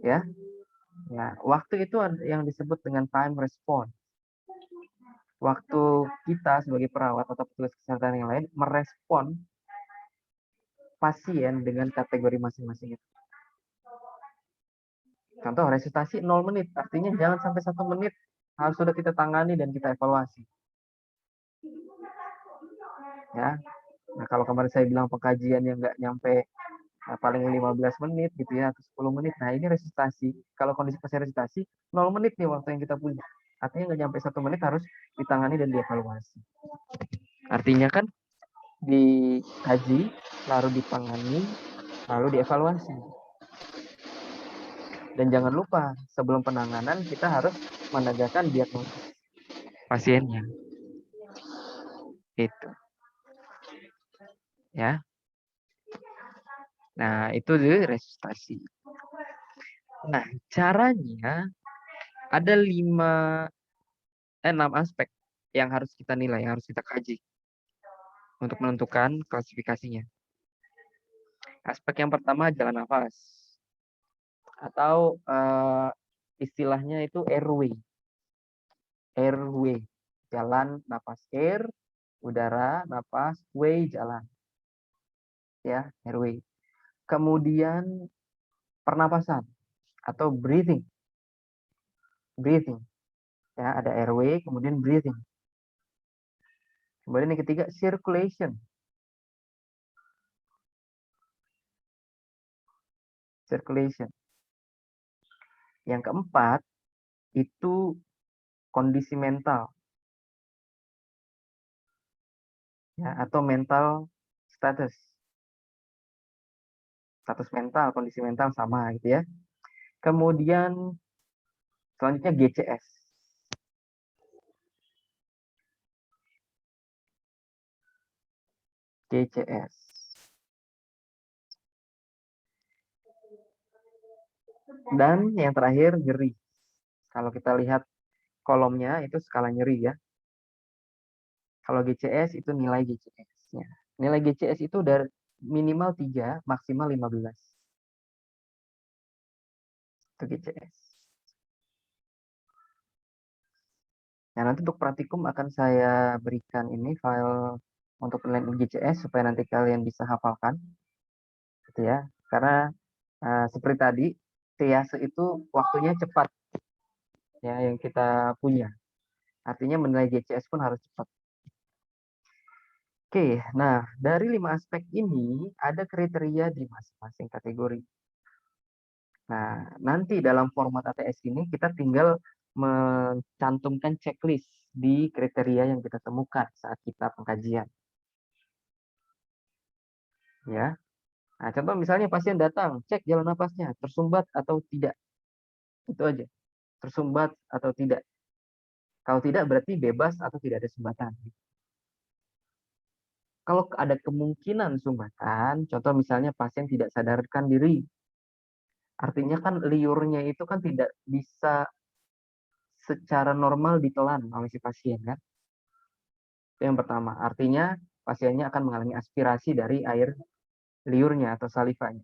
Ya. Nah, waktu itu yang disebut dengan time response. Waktu kita sebagai perawat atau petugas kesehatan yang lain merespon pasien dengan kategori masing-masing itu. Contoh resusitasi 0 menit, artinya jangan sampai 1 menit harus sudah kita tangani dan kita evaluasi. Ya. Nah, kalau kemarin saya bilang pengkajian yang nggak nyampe paling 15 menit gitu ya, atau 10 menit. Nah, ini resusitasi. Kalau kondisi pasien resusitasi, 0 menit nih waktu yang kita punya. Artinya nggak nyampe 1 menit harus ditangani dan dievaluasi. Artinya kan dikaji, lalu ditangani, lalu dievaluasi. Dan jangan lupa, sebelum penanganan kita harus menegakkan diagnosis pasiennya. Itu. Ya. Nah, itu resusitasi. Nah, caranya ada 6 aspek yang harus kita nilai, yang harus kita kaji untuk menentukan klasifikasinya. Aspek yang pertama jalan nafas, atau istilahnya itu airway. Airway, jalan nafas, air, udara, nafas, way, jalan. Ya, airway. Kemudian pernapasan atau breathing. Breathing. Ya, ada airway, kemudian breathing. Kemudian yang ketiga circulation. Circulation. Yang keempat itu kondisi mental. Ya, atau mental status. Status mental, kondisi mental sama gitu ya. Kemudian selanjutnya GCS. GCS. Dan yang terakhir nyeri. Kalau kita lihat kolomnya itu skala nyeri ya. Kalau GCS itu nilai GCS-nya. Nilai GCS itu dari minimal 3, maksimal 15. Itu GCS. Nah, nanti untuk praktikum akan saya berikan ini file untuk penilaian GCS supaya nanti kalian bisa hafalkan. Gitu ya. Karena seperti tadi, triase itu waktunya cepat. Ya, yang kita punya. Artinya menilai GCS pun harus cepat. Oke, nah dari 5 aspek ini ada kriteria di masing-masing kategori. Nah, nanti dalam format ATS ini kita tinggal mencantumkan checklist di kriteria yang kita temukan saat kita pengkajian. Ya. Nah, contoh misalnya pasien datang, cek jalan napasnya, tersumbat atau tidak. Itu aja. Tersumbat atau tidak. Kalau tidak berarti bebas atau tidak ada sumbatan. Kalau ada kemungkinan sumbatan, contoh misalnya pasien tidak sadarkan diri. Artinya kan liurnya itu kan tidak bisa secara normal ditelan oleh si pasien kan. Itu yang pertama. Artinya pasiennya akan mengalami aspirasi dari air liurnya atau salivanya.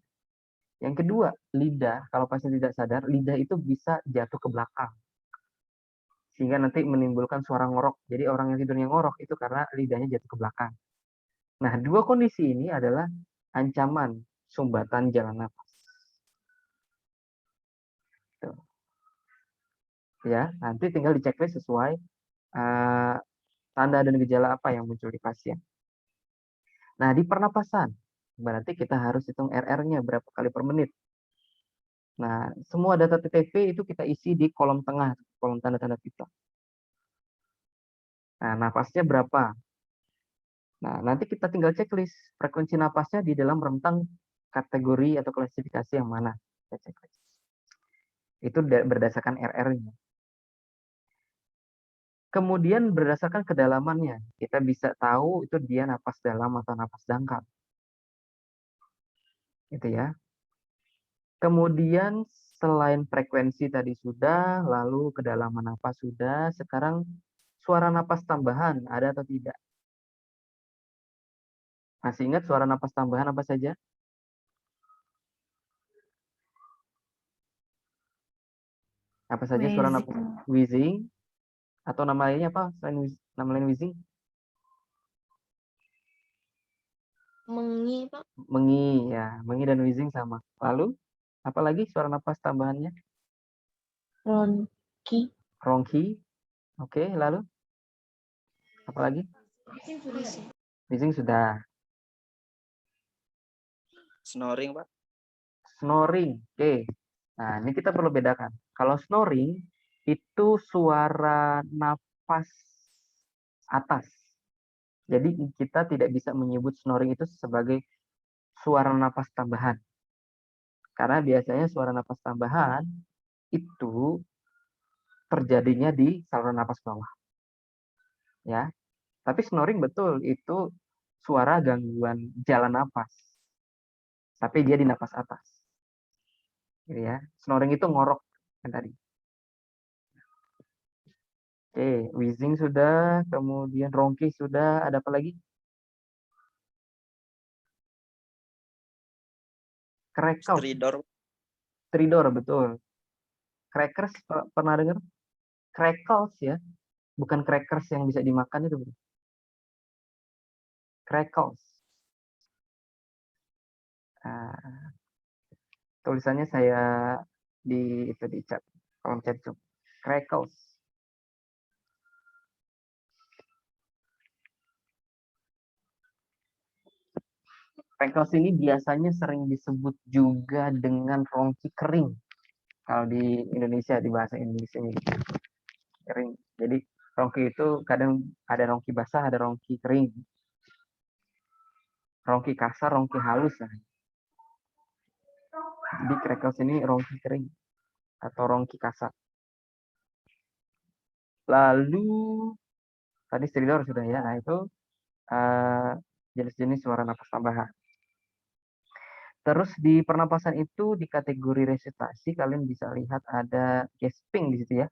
Yang kedua, lidah. Kalau pasien tidak sadar, lidah itu bisa jatuh ke belakang. Sehingga nanti menimbulkan suara ngorok. Jadi orang yang tidurnya ngorok itu karena lidahnya jatuh ke belakang. Nah, dua kondisi ini adalah ancaman sumbatan jalan napas. Tuh. Ya, nanti tinggal diceklis sesuai tanda dan gejala apa yang muncul di pasien. Nah, di pernapasan, berarti kita harus hitung RR-nya berapa kali per menit. Nah, semua data TTP itu kita isi di kolom tengah, kolom tanda-tanda kita. Nah, napasnya berapa? Nah, nanti kita tinggal checklist frekuensi napasnya di dalam rentang kategori atau klasifikasi yang mana. Kita checklist. Itu berdasarkan RR-nya. Kemudian berdasarkan kedalamannya, kita bisa tahu itu dia napas dalam atau napas dangkal. Gitu ya. Kemudian selain frekuensi tadi sudah, lalu kedalaman napas sudah, sekarang suara napas tambahan ada atau tidak? Masih ingat suara napas tambahan apa saja? Apa saja suara napas? Wheezing. Atau nama lainnya apa? Selain nama lain wheezing? Mengi, Pak. Mengi, ya. Mengi dan wheezing sama. Lalu, apa lagi suara napas tambahannya? Ronki. Ronki. Oke, lalu? Apa lagi? Wheezing sudah. Snoring, Pak. Snoring. Oke. Nah, ini kita perlu bedakan. Kalau snoring, itu suara napas atas. Jadi kita tidak bisa menyebut snoring itu sebagai suara napas tambahan. Karena biasanya suara napas tambahan itu terjadinya di saluran napas bawah. Ya. Tapi snoring betul itu suara gangguan jalan napas. Tapi dia di napas atas. Gitu ya. Snoring itu ngorok kan tadi. Oke, wheezing sudah, kemudian ronki sudah, ada apa lagi? Crackles. Stridor. Stridor, betul. Crackers, pernah dengar? Crackles ya, bukan crackers yang bisa dimakan itu. Crackles. Nah, tulisannya saya di chat, kolom chat Zoom. Crackles. Crackles ini biasanya sering disebut juga dengan ronki kering. Kalau di Indonesia, di bahasa Indonesia gitu. Kering. Jadi ronki itu kadang ada ronki basah, ada ronki kering. Ronki kasar, ronki halus. Nah. Jadi crackles ini ronki kering atau ronki kasar. Lalu tadi stridor sudah ya. Nah itu jenis-jenis suara napas tambahan. Terus di pernapasan itu di kategori resusitasi kalian bisa lihat ada gasping di situ ya.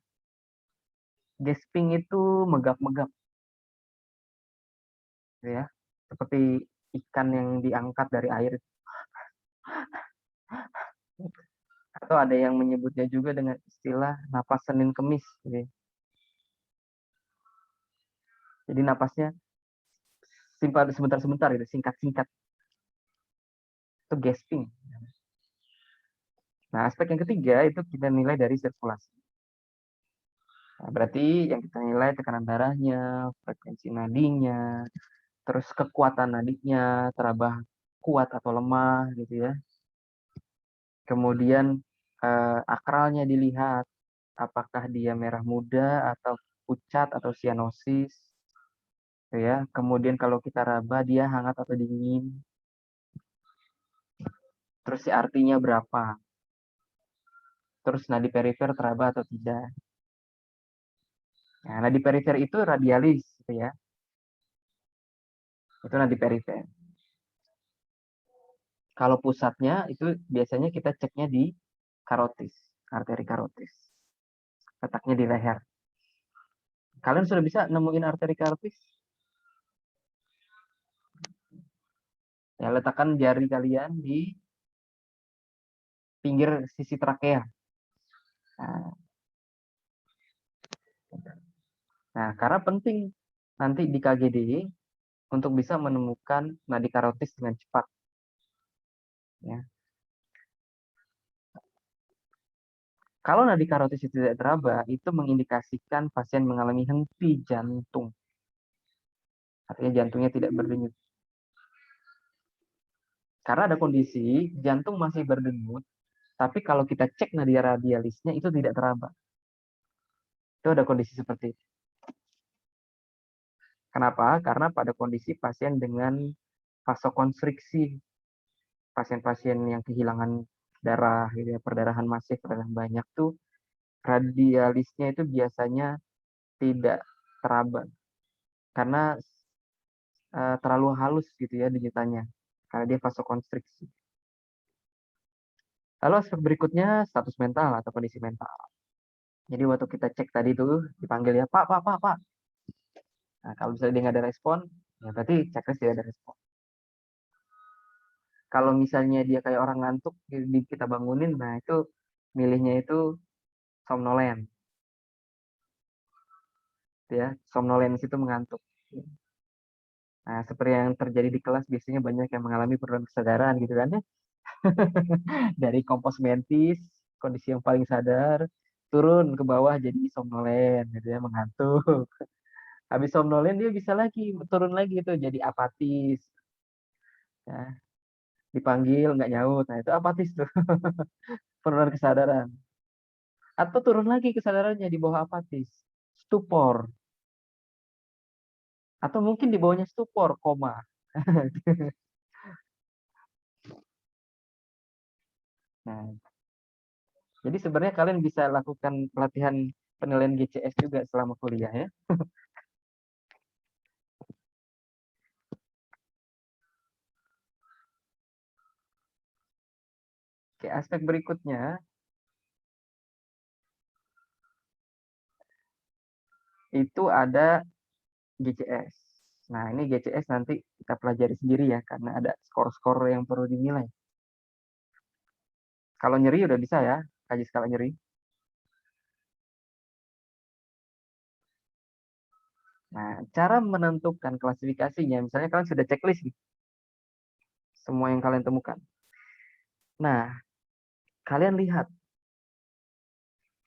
Gasping itu megap-megap, gitu ya, seperti ikan yang diangkat dari air. Atau ada yang menyebutnya juga dengan istilah napas Senin Kemis. Gitu ya. Jadi napasnya sebentar-sebentar gitu, singkat-singkat. Itu gasping. Nah, aspek yang ketiga itu kita nilai dari sirkulasi. Nah, berarti yang kita nilai tekanan darahnya, frekuensi nadinya, terus kekuatan nadinya, teraba kuat atau lemah gitu ya. Kemudian akralnya dilihat, apakah dia merah muda atau pucat atau sianosis. Gitu ya. Kemudian kalau kita raba dia hangat atau dingin. Terus si artinya berapa? Terus nadi perifer teraba atau tidak? Nah, nadi perifer itu radialis, gitu ya. Itu nadi perifer. Kalau pusatnya itu biasanya kita ceknya di karotis, arteri karotis. Letaknya di leher. Kalian sudah bisa nemuin arteri karotis? Ya, letakkan jari kalian di pinggir sisi trakea. Nah, karena penting nanti di KGD untuk bisa menemukan nadi karotis dengan cepat. Ya. Kalau nadi karotis itu tidak teraba, itu mengindikasikan pasien mengalami henti jantung. Artinya jantungnya tidak berdenyut. Karena ada kondisi jantung masih berdenyut, tapi kalau kita cek nadi radialisnya itu tidak teraba. Itu ada kondisi seperti itu. Kenapa? Karena pada kondisi pasien dengan vasokonstriksi, pasien-pasien yang kehilangan darah, gitu ya, perdarahan masif, perdarahan banyak tuh, radialisnya itu biasanya tidak teraba karena terlalu halus gitu ya denyutannya, karena dia vasokonstriksi. Lalu aspek berikutnya status mental atau kondisi mental. Jadi waktu kita cek tadi tuh dipanggil ya Pak, Pak, Pak, Pak. Nah, kalau misalnya dia nggak ada respon, ya berarti checklist tidak ada respon. Kalau misalnya dia kayak orang ngantuk, kita bangunin, nah itu milihnya itu somnolen. Ya, somnolens itu mengantuk. Nah, seperti yang terjadi di kelas biasanya banyak yang mengalami penurunan kesadaran gitu kan ya. Dari kompos mentis, kondisi yang paling sadar, turun ke bawah jadi somnolen gitu ya, mengantuk. Habis somnolen dia bisa lagi turun lagi itu jadi apatis. Ya, dipanggil nggak nyaut. Nah, itu apatis tuh, penurunan kesadaran. Atau turun lagi kesadarannya di bawah apatis, stupor. Atau mungkin di bawahnya stupor, koma. Nah, jadi sebenarnya kalian bisa lakukan pelatihan penilaian GCS juga selama kuliah ya. Oke, aspek berikutnya itu ada GCS. Nah, ini GCS nanti kita pelajari sendiri ya, karena ada skor-skor yang perlu dinilai. Kalau nyeri udah bisa ya, kaji skala nyeri. Nah, cara menentukan klasifikasinya, misalnya kalian sudah checklist nih, semua yang kalian temukan. Nah, kalian lihat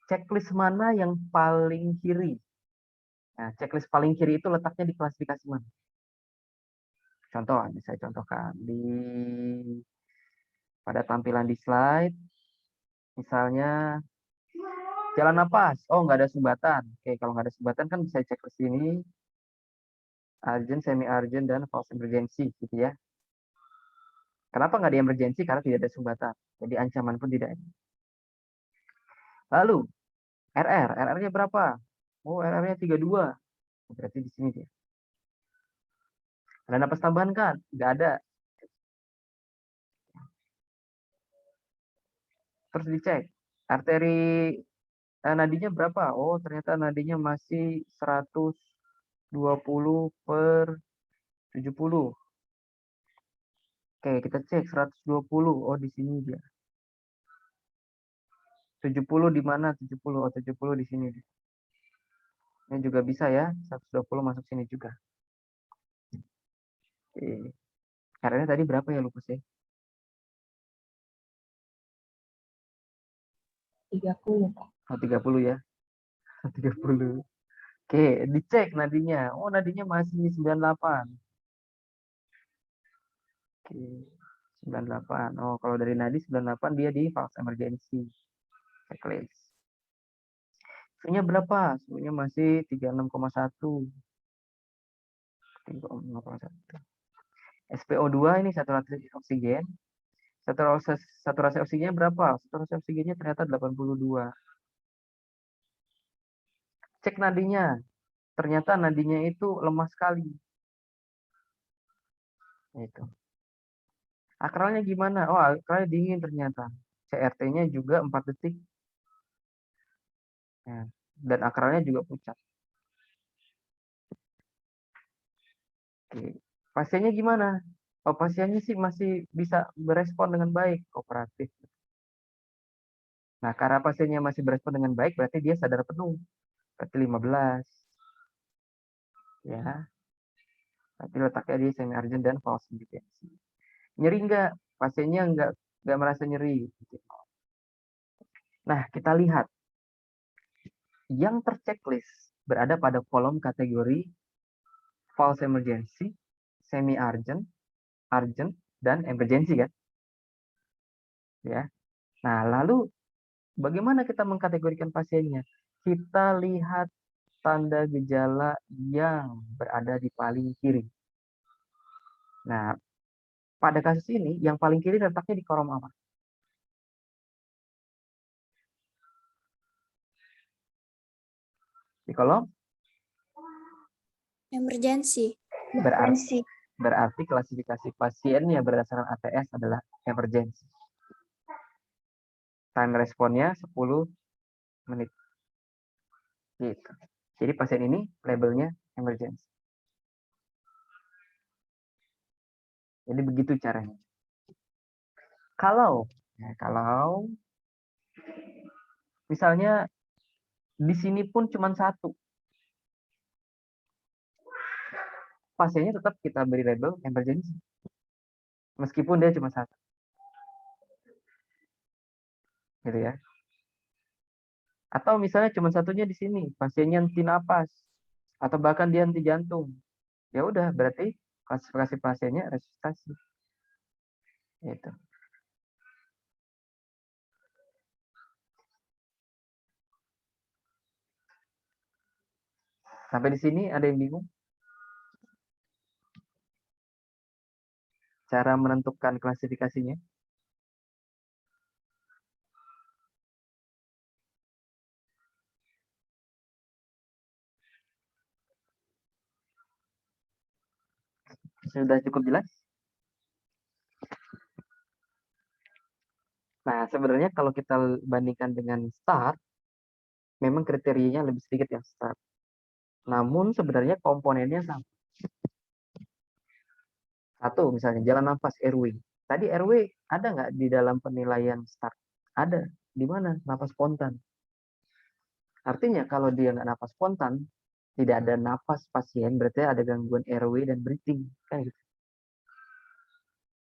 checklist mana yang paling kiri. Nah, checklist paling kiri itu letaknya di klasifikasi mana? Contoh, saya contohkan di pada tampilan di slide, misalnya jalan napas, oh nggak ada sumbatan. Oke, kalau nggak ada sumbatan kan bisa cek ke sini, urgent, semi urgent, dan false emergency gitu ya. Kenapa nggak ada emergency? Karena tidak ada sumbatan. Jadi ancaman pun tidak ada. Lalu RR-nya berapa? Oh RR-nya 32. Berarti di sini dia. Ada napas tambahan kan? Nggak ada. Terus dicek arteri nadinya berapa? Oh, ternyata nadinya masih 120/70. Oke, kita cek 120. Oh, di sini dia. 70 di mana? 70. Oh, 70 di sini. Ini juga bisa ya. 120 masuk sini juga. Oke. Caranya tadi berapa ya, Lupus ya? 30, Pak. Oh, 30 ya. 30. Oke, dicek nadinya. Oh, nadinya masih 98. Oke, 98. Oh, kalau dari nadi 98 dia di fase emergency. Checklist. Suhunya berapa? Suhunya masih 36,1. 36,1. SPO2 ini saturasi oksigen. Saturasi oksigennya berapa? Saturasi oksigennya ternyata 82. Cek nadinya. Ternyata nadinya itu lemah sekali. Itu. Akralnya gimana? Oh, akralnya dingin ternyata. CRT-nya juga 4 detik. Ya. Dan akralnya juga pucat. Oke. Pasiennya gimana? Oh, pasiennya sih masih bisa berespon dengan baik, kooperatif. Nah, karena pasiennya masih berespon dengan baik, berarti dia sadar penuh. Berarti 15. Ya. Berarti letaknya di semi urgent dan false indication. Nyeri nggak? Pasiennya nggak merasa nyeri. Nah, kita lihat. Yang terchecklist berada pada kolom kategori false emergency, semi urgent, urgent, dan emergency kan? Ya. Nah, lalu bagaimana kita mengkategorikan pasiennya? Kita lihat tanda gejala yang berada di paling kiri. Nah, pada kasus ini yang paling kiri letaknya di kolom apa? Di kolom Emergency. berarti klasifikasi pasiennya berdasarkan ATS adalah emergency. Time responnya 10 menit. Gitu. Jadi pasien ini labelnya emergency. Jadi begitu caranya. Kalau misalnya di sini pun cuma satu, pasiennya tetap kita beri label emergency, meskipun dia cuma satu, gitu ya. Atau misalnya cuma satunya di sini, pasiennya henti napas, atau bahkan dia henti jantung, ya udah berarti klasifikasi pasiennya resusitasi. Gitu. Sampai di sini ada yang bingung? Cara menentukan klasifikasinya? Sudah cukup jelas? Nah, sebenarnya kalau kita bandingkan dengan STAR, memang kriterianya lebih sedikit yang STAR. Namun sebenarnya komponennya sama. Satu, misalnya jalan nafas airway. Tadi airway ada nggak di dalam penilaian STAR? Ada. Di mana? Nafas spontan. Artinya kalau dia nggak nafas spontan, tidak ada nafas pasien, berarti ada gangguan airway dan breathing. Kan gitu.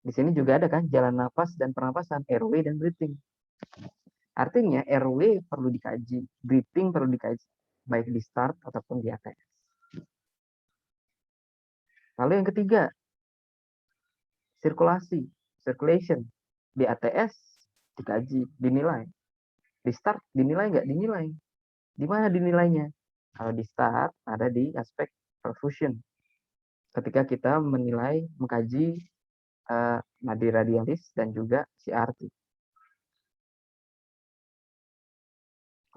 Di sini juga ada kan jalan nafas dan pernapasan, airway dan breathing. Artinya airway perlu dikaji, breathing perlu dikaji, baik di STAR ataupun di ATS. Lalu yang ketiga, circulation. Di ATS dikaji, dinilai. Di STAR dinilai nggak? Dinilai. Di mana dinilainya? Kalau di STAR ada di aspek perfusion. Ketika kita menilai, mengkaji nadi radialis dan juga CRT.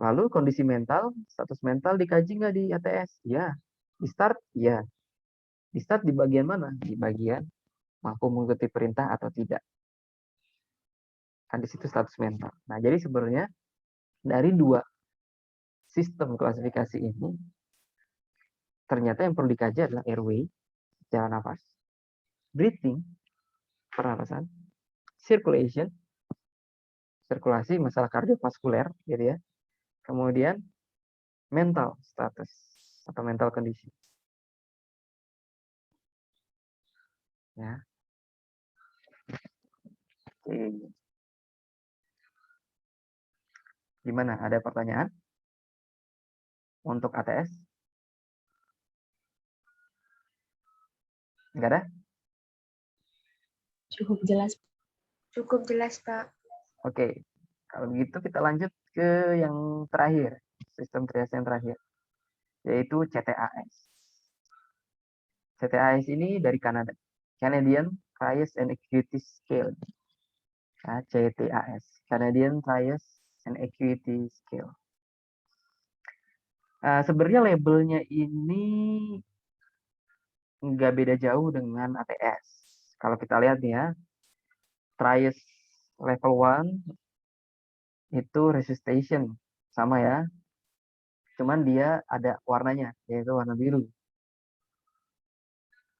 Lalu kondisi mental, status mental dikaji nggak di ATS? Ya. Di STAR? Ya. Di start di bagian mana? Di bagian mampu mengikuti perintah atau tidak. Kan di situ status mental. Nah, jadi sebenarnya dari dua sistem klasifikasi ini, ternyata yang perlu dikaji adalah airway, jalan nafas, breathing, pernapasan, circulation, sirkulasi, masalah kardiovaskuler, gitu ya. Kemudian mental status atau mental kondisi. Ya. Oke. Gimana? Ada pertanyaan untuk ATS? Enggak ada? Cukup jelas. Cukup jelas, Pak. Oke. Kalau begitu kita lanjut ke yang terakhir, sistem trias yang terakhir, yaitu CTAS. CTAS ini dari Kanada, Canadian Trias and Acuity Scale. Ya, CTAS, Canadian Trias and Acuity Scale. Sebenarnya labelnya ini nggak beda jauh dengan ATS. Kalau kita lihat nih ya, Trias level 1 itu resuscitation, sama ya. Cuman dia ada warnanya, yaitu warna biru.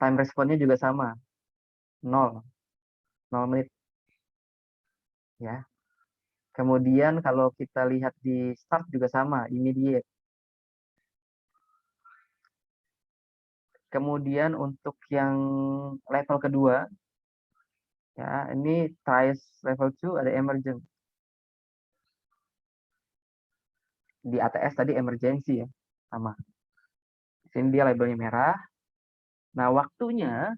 Time response-nya juga sama, 0 menit. Ya. Kemudian kalau kita lihat di start juga sama, immediate. Kemudian untuk yang level kedua, ya ini trias level 2 ada emergent. Di ATS tadi emergency ya, sama. Di sini dia labelnya merah. Nah, waktunya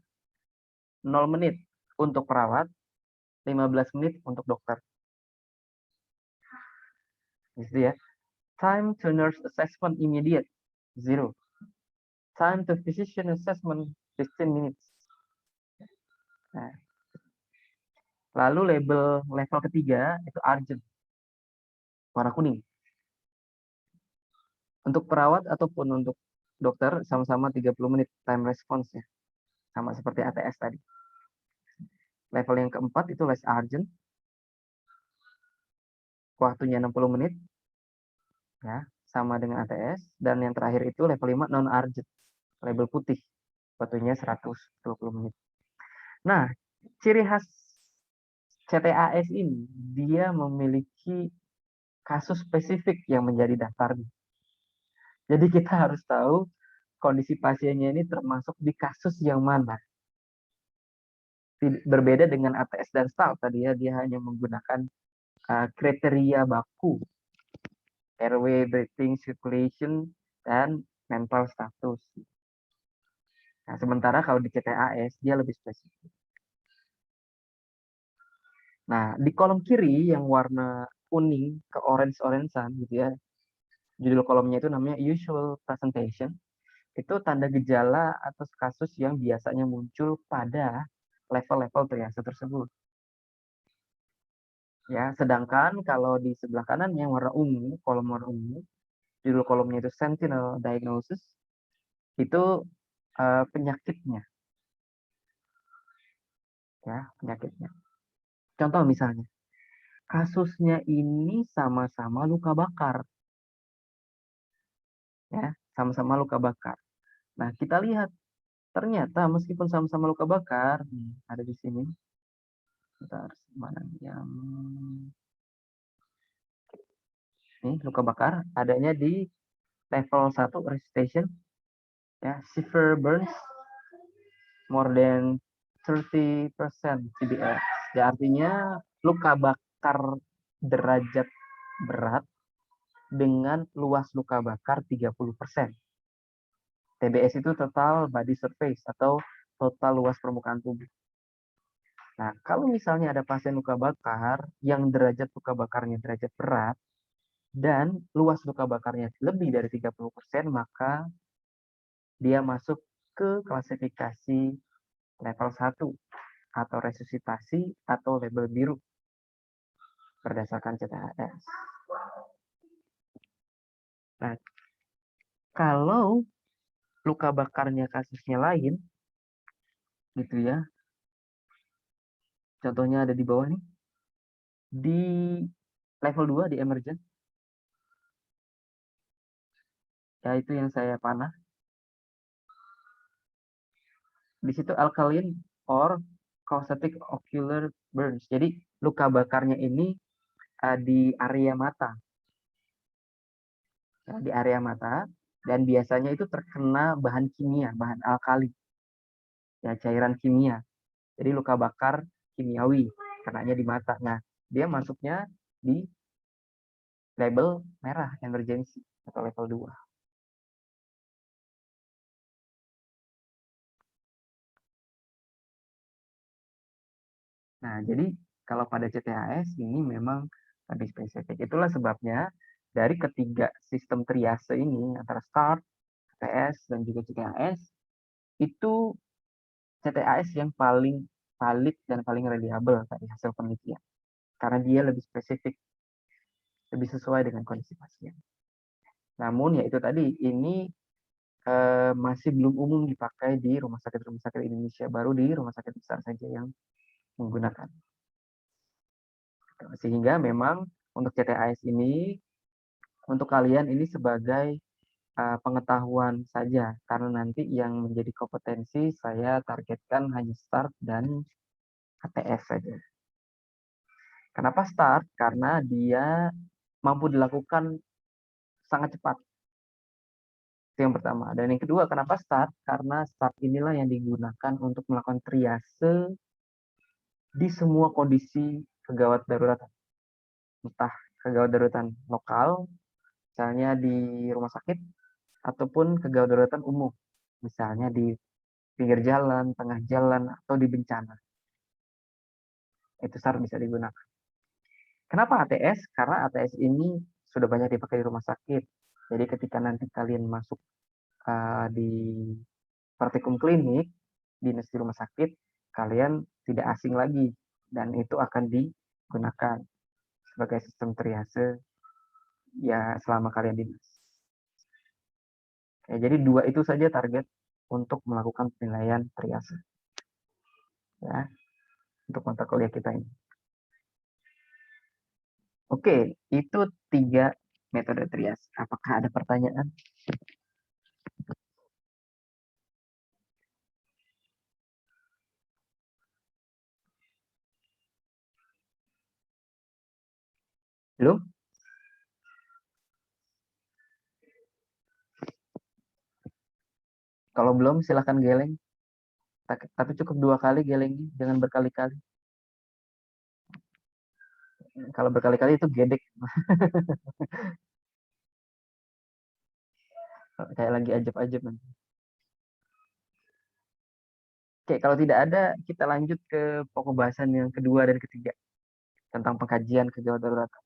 0 menit untuk perawat, 15 menit untuk dokter. Gitu ya. Time to nurse assessment immediate, 0. Time to physician assessment, 15 minutes. Nah. Lalu level ketiga itu urgent, warna kuning. Untuk perawat ataupun untuk dokter sama-sama 30 menit time response-nya. Sama seperti ATS tadi. Level yang keempat itu less urgent. Waktunya 60 menit. Ya, sama dengan ATS. Dan yang terakhir itu level 5 non urgent. Label putih. Waktunya 120 menit. Nah, ciri khas CTAS ini dia memiliki kasus spesifik yang menjadi daftarnya. Jadi kita harus tahu kondisi pasiennya ini termasuk di kasus yang mana. Berbeda dengan ATS dan STAL tadi ya, dia hanya menggunakan kriteria baku, airway, breathing, circulation, dan mental status. Nah, sementara kalau di CTAS dia lebih spesifik. Nah, di kolom kiri yang warna kuning ke orange-orangean gitu ya, judul kolomnya itu namanya usual presentation. Itu tanda gejala atau kasus yang biasanya muncul pada level-level triase tersebut. Ya, sedangkan kalau di sebelah kanan yang warna ungu, kolom warna ungu, judul kolomnya itu sentinel diagnosis, itu penyakitnya. Ya, penyakitnya. Contoh misalnya, kasusnya ini sama-sama luka bakar. Ya, sama-sama luka bakar. Nah, kita lihat ternyata meskipun sama-sama luka bakar, ada di sini. Bentar, mana yang ini luka bakar adanya di level 1 resuscitation, ya, severe burns more than 30% CBR. Ya, artinya luka bakar derajat berat dengan luas luka bakar 30%. TBS itu total body surface atau total luas permukaan tubuh. Nah, kalau misalnya ada pasien luka bakar yang derajat luka bakarnya derajat berat dan luas luka bakarnya lebih dari 30%, maka dia masuk ke klasifikasi level 1 atau resusitasi atau label biru berdasarkan CTAS. Nah, kalau luka bakarnya kasusnya lain, gitu ya. Contohnya ada di bawah nih. Di level 2 di emergent, yaitu yang saya panah. Di situ alkaline or causatic ocular burns. Jadi luka bakarnya ini di area mata. Ya, di area mata, dan biasanya itu terkena bahan kimia, bahan alkali. Ya, cairan kimia. Jadi luka bakar kimiawi, kenanya di mata. Nah, dia masuknya di label merah, emergency atau level 2. Nah, jadi kalau pada CTHS ini memang lebih spesifik. Itulah sebabnya dari ketiga sistem triase ini, antara START, CTS, dan juga CTHS, itu CTHS yang paling valid dan paling reliable dari hasil penelitian. Karena dia lebih spesifik, lebih sesuai dengan kondisi pasien. Namun ya itu tadi, ini masih belum umum dipakai di rumah sakit Indonesia, baru di rumah sakit besar saja yang menggunakan. Sehingga memang untuk CTAS ini, untuk kalian ini sebagai pengetahuan saja, karena nanti yang menjadi kompetensi saya targetkan hanya START dan ATS saja. Kenapa START? Karena dia mampu dilakukan sangat cepat. Itu yang pertama. Dan yang kedua, kenapa START? Karena START inilah yang digunakan untuk melakukan triase di semua kondisi kegawat daruratan. Entah kegawat daruratan lokal, misalnya di rumah sakit, ataupun kegawat daruratan umum, misalnya di pinggir jalan, tengah jalan, atau di bencana. Itu START bisa digunakan. Kenapa ATS? Karena ATS ini sudah banyak dipakai di rumah sakit. Jadi ketika nanti kalian masuk di praktikum klinik, dinas di rumah sakit, kalian tidak asing lagi. Dan itu akan digunakan sebagai sistem triase ya selama kalian dinas. Ya, jadi 2 itu saja target untuk melakukan penilaian triase. Ya, untuk mata kuliah kita ini. Oke, itu 3 metode triase. Apakah ada pertanyaan? Belum? Kalau belum, silahkan geleng. Tapi cukup 2 kali gelengnya, jangan berkali-kali. Kalau berkali-kali itu gedek. Kayak lagi ajab-ajab nanti. Oke, kalau tidak ada, kita lanjut ke pokok bahasan yang kedua dan ketiga. Tentang pengkajian kegawat daruratan.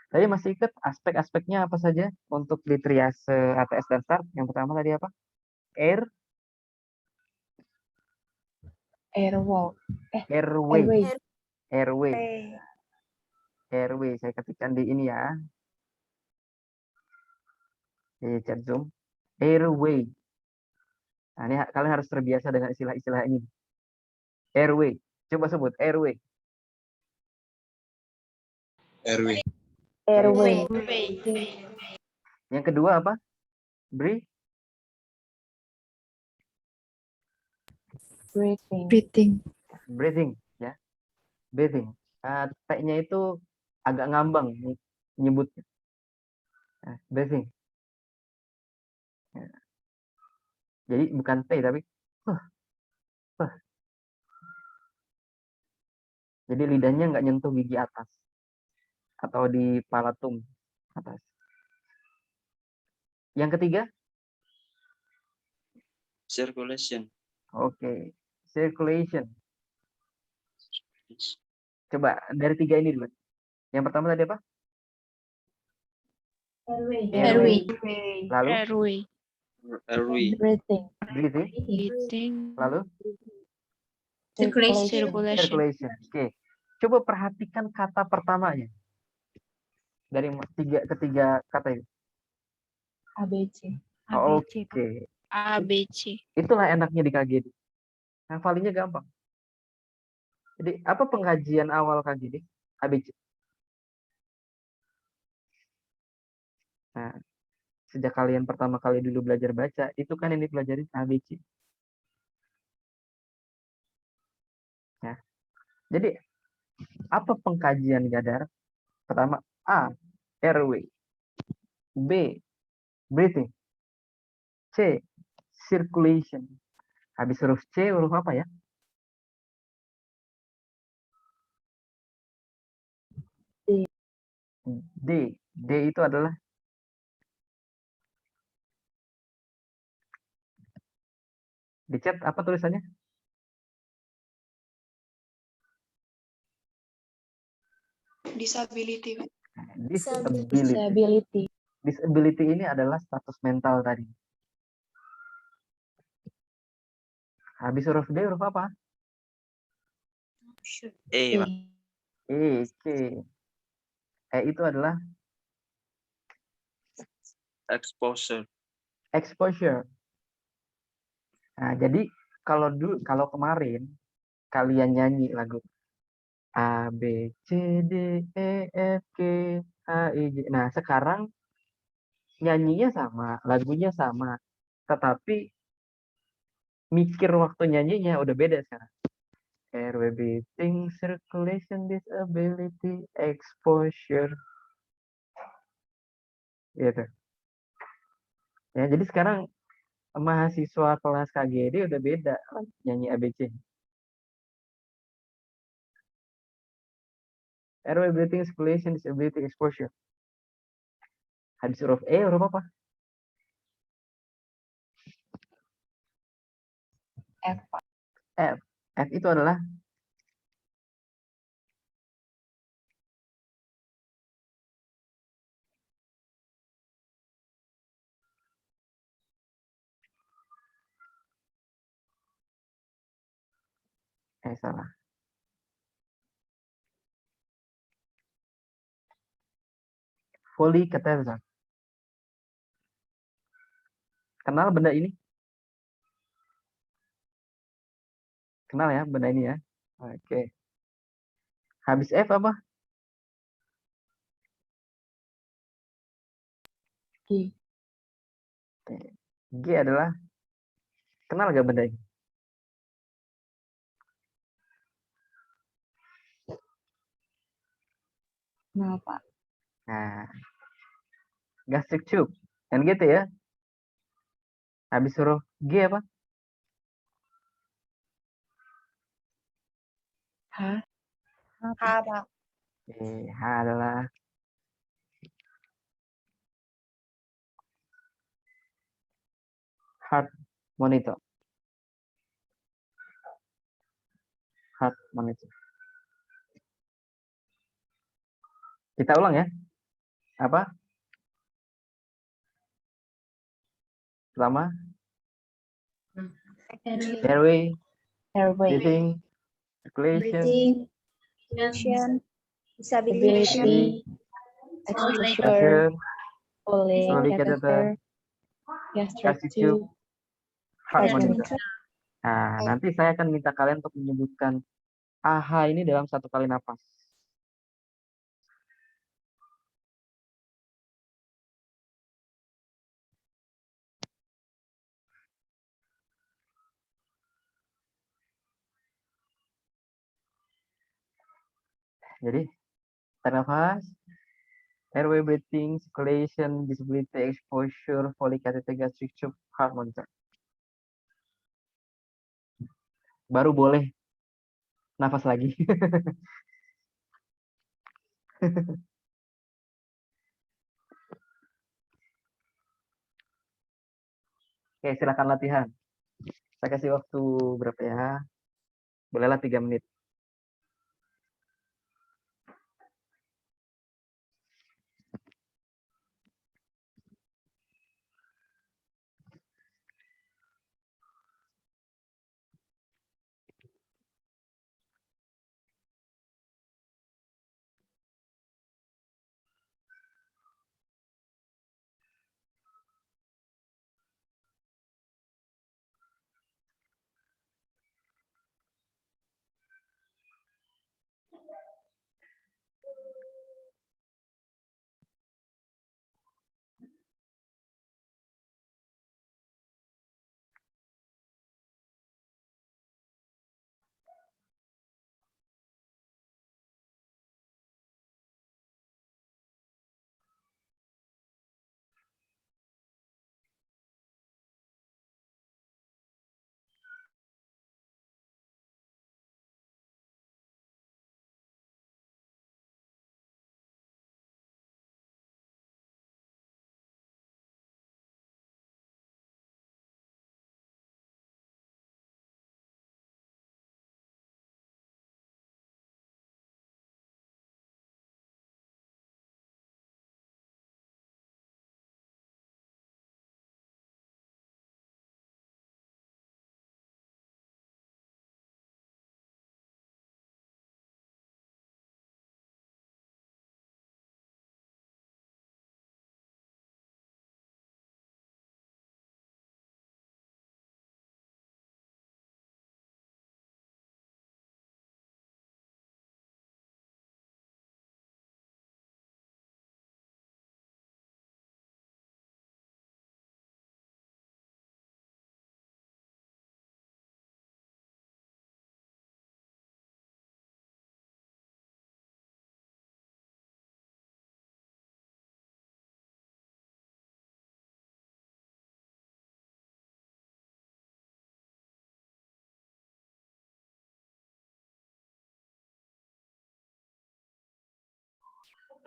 Tadi masih ikut aspek-aspeknya apa saja untuk di triase ATS dan START? Yang pertama tadi apa? Airway. Saya ketikkan di ini ya. Di chat Zoom. Airway. Nah, ini kalian harus terbiasa dengan istilah-istilah ini. Airway. Coba sebut airway. Airway. Yang kedua apa? Breathing, ya. Breathing. T-nya itu agak ngambang nyebutnya. Breathing. Ya. Jadi bukan T tapi Jadi lidahnya nggak nyentuh gigi atas atau di palatum atas. Yang ketiga? Circulation. Oke, circulation. Coba dari 3 ini dulu. Yang pertama tadi apa? Lalu? Breathing. Lalu? Circulation. Oke. Coba perhatikan kata pertamanya. Dari ketiga kata itu. ABC. Oke. Itulah enaknya di KGD. Hafalinnya gampang. Jadi apa pengkajian awal KGD? ABC. Nah, sejak kalian pertama kali dulu belajar baca, itu kan yang dipelajarin ABC. Nah, jadi apa pengkajian Gadar? Pertama, A, airway. B, breathing. C, circulation. Habis huruf C, huruf apa ya? D. D. D itu adalah di chat apa tulisannya? Disability. Disability. Disability. Disability ini adalah status mental tadi. Habis huruf D, huruf apa? E, Pak. E, C. E itu adalah Exposure. exposure. Nah, jadi kalau kemarin kalian nyanyi lagu A B C D E F G H I J. Nah, sekarang nyanyinya sama, lagunya sama, tetapi mikir waktu nyanyinya udah beda sekarang. Airway, breathing, circulation, disability, exposure. Gitu. Ya, jadi sekarang mahasiswa kelas KGD udah beda nyanyi ABC. Airway, breathing, circulation, disability, exposure. Habis huruf E, huruf apa? F. F. F itu adalah salah. Foley catheter. Kenal benda ini? Kenal ya benda ini ya? Oke. Habis F apa? G. G adalah kenal gak benda ini? Kenal, Pak. Nah, gastric tube. Kan gitu ya. Habis huruf G apa? H. H, Pak. H adalah heart monitor. Heart monitor. Kita ulang ya. Apa? Pertama, airway, Airway. breathing, circulation, Breathing, action, disability, Disability. Exposure. pressure, Foley Foley catheter. Gastric Gastric tube, tube. heart Heart monitor. monitor. Nah, nanti saya akan minta kalian untuk menyebutkan AHA ini dalam satu kali napas. Jadi, tarik nafas. Airway, breathing, circulation, disability, exposure, Foley catheter, gastric tube, heart monitor. Baru boleh nafas lagi. Oke, silakan latihan. Saya kasih waktu berapa ya? Bolehlah 3 menit.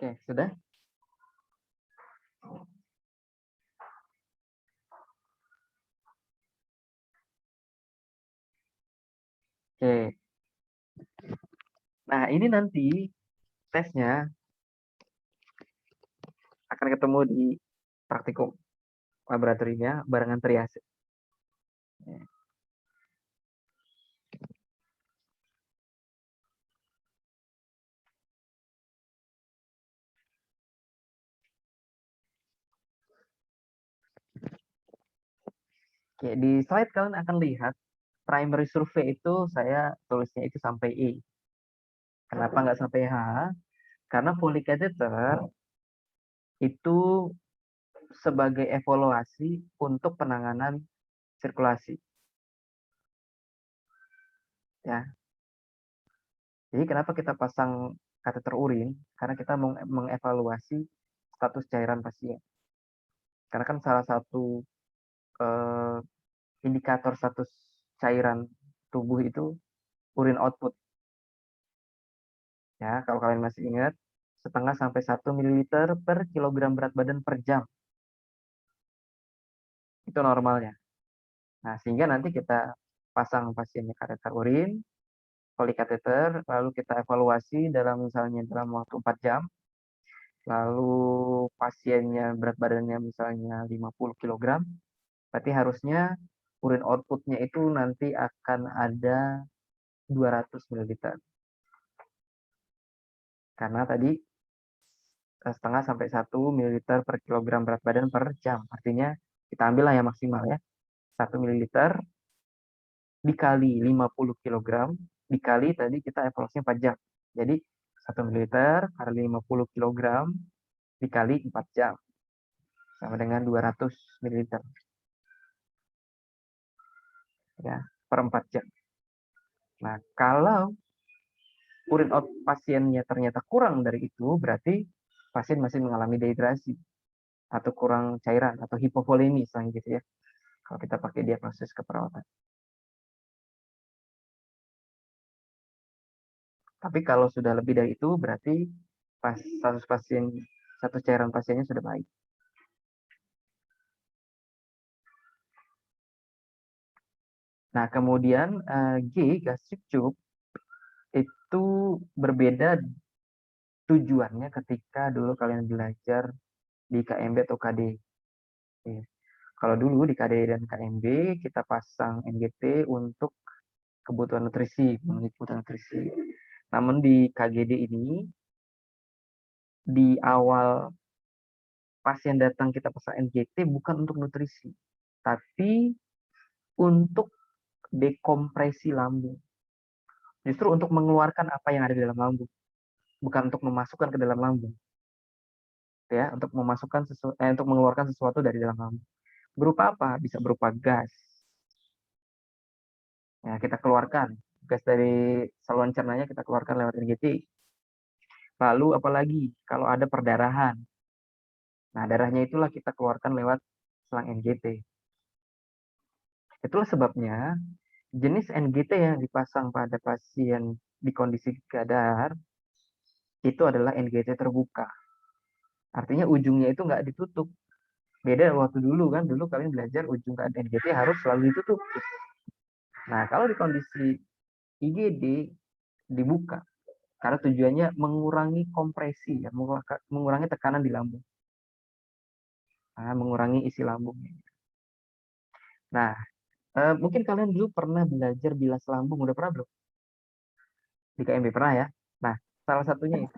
Oke, sudah? Oke. Nah, ini nanti tesnya akan ketemu di praktikum laboratoriumnya barengan triase. Oke, di slide kalian akan lihat primary survey itu saya tulisnya itu sampai E. Kenapa nggak sampai H? Karena Foley catheter itu sebagai evaluasi untuk penanganan sirkulasi. Ya. Jadi kenapa kita pasang kateter urin? Karena kita mengevaluasi status cairan pasien. Karena kan salah satu indikator status cairan tubuh itu urin output. Ya, kalau kalian masih ingat, 0,5 sampai 1 ml per kilogram berat badan per jam. Itu normalnya. Nah, sehingga nanti kita pasang pasiennya kateter urin, polikateter, lalu kita evaluasi misalnya dalam waktu 4 jam, lalu pasiennya berat badannya misalnya 50 kg, berarti harusnya urin outputnya itu nanti akan ada 200 ml. Karena tadi 0,5 sampai 1 ml per kilogram berat badan per jam. Artinya kita ambil lah yang maksimal ya. 1 ml dikali 50 kg dikali tadi kita evaluasinya 4 jam. Jadi 1 ml kali 50 kg dikali 4 jam. Sama dengan 200 ml. Ya, per 4 jam. Nah, kalau urin out pasiennya ternyata kurang dari itu, berarti pasien masih mengalami dehidrasi atau kurang cairan atau hipovolemi misalnya gitu ya. Kalau kita pakai diagnosis keperawatan. Tapi kalau sudah lebih dari itu, berarti status cairan pasiennya sudah baik. Nah, kemudian G, gastric tube, itu berbeda tujuannya ketika dulu kalian belajar di KMB atau KD. Kalau dulu di KD dan KMB, kita pasang NGT untuk kebutuhan nutrisi, Namun di KGD ini, di awal pasien datang kita pasang NGT bukan untuk nutrisi, tapi untuk dekompresi lambung. Justru untuk mengeluarkan apa yang ada di dalam lambung, bukan untuk memasukkan ke dalam lambung. Ya, untuk untuk mengeluarkan sesuatu dari dalam lambung. Berupa apa? Bisa berupa gas. Ya, kita keluarkan gas dari saluran cernanya, kita keluarkan lewat NGT. Lalu apalagi kalau ada perdarahan. Nah, darahnya itulah kita keluarkan lewat selang NGT. Itulah sebabnya jenis NGT yang dipasang pada pasien di kondisi gadar itu adalah NGT terbuka. Artinya ujungnya itu nggak ditutup. Beda waktu dulu kan, dulu kalian belajar ujung NGT harus selalu ditutup. Nah, kalau di kondisi IGD dibuka, karena tujuannya mengurangi kompresi, ya, mengurangi tekanan di lambung. Nah, mengurangi isi lambungnya. Nah, mungkin kalian dulu pernah belajar bilas lambung, udah pernah belum? Di KMB pernah ya? Nah, salah satunya itu.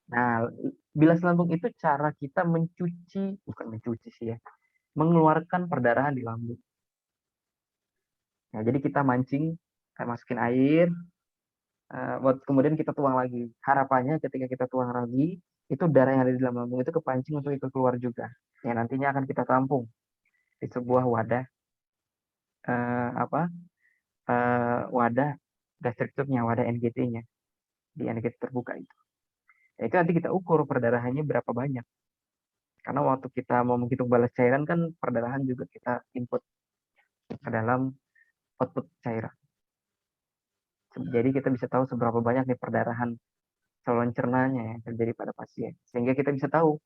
Nah, bilas lambung itu cara kita bukan mencuci sih ya, mengeluarkan perdarahan di lambung. Nah, jadi kita mancing, masukin air, kemudian kita tuang lagi. Harapannya ketika kita tuang lagi, itu darah yang ada di dalam lambung itu kepancing untuk ikut keluar juga. Ya, nantinya akan kita tampung di sebuah wadah wadah gastric tube-nya, wadah NGT-nya di NGT terbuka itu. Ya, itu nanti kita ukur perdarahannya berapa banyak. Karena waktu kita mau menghitung balas cairan kan perdarahan juga kita input ke dalam output cairan. Jadi kita bisa tahu seberapa banyak nih perdarahan saluran cernanya yang terjadi pada pasien. Sehingga kita bisa tahu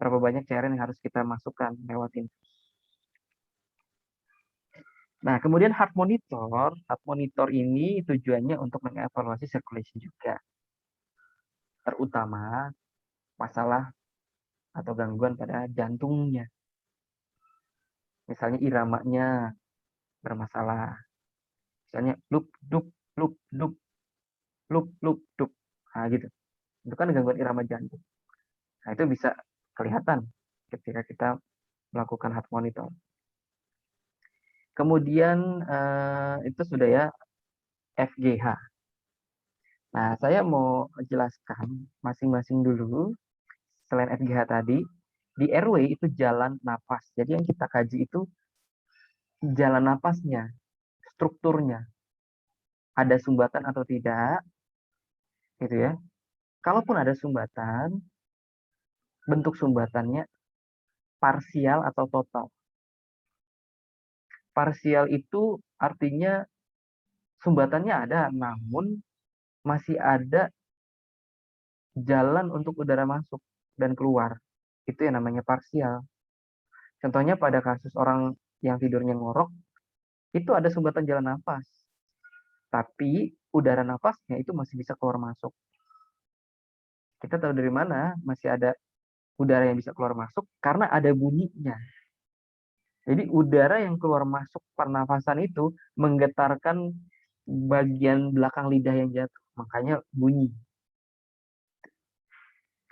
berapa banyak cairan yang harus kita masukkan lewat infus. Nah, kemudian heart monitor. Heart monitor ini tujuannya untuk mengevaluasi circulation juga. Terutama masalah atau gangguan pada jantungnya. Misalnya iramanya bermasalah. Misalnya lup, dup, lup, dup, lup, lup, dup. Nah, gitu. Itu kan gangguan irama jantung. Nah, itu bisa kelihatan ketika kita melakukan heart monitor. Kemudian itu sudah ya FGH. Nah, saya mau jelaskan masing-masing dulu. Selain FGH tadi, di airway itu jalan napas. Jadi yang kita kaji itu jalan napasnya, strukturnya. Ada sumbatan atau tidak, gitu ya. Kalaupun ada sumbatan, bentuk sumbatannya parsial atau total. Parsial itu artinya sumbatannya ada, namun masih ada jalan untuk udara masuk dan keluar. Itu yang namanya parsial. Contohnya pada kasus orang yang tidurnya ngorok, itu ada sumbatan jalan nafas. Tapi udara nafasnya itu masih bisa keluar masuk. Kita tahu dari mana masih ada udara yang bisa keluar masuk karena ada bunyinya. Jadi udara yang keluar masuk pernafasan itu menggetarkan bagian belakang lidah yang jatuh. Makanya bunyi.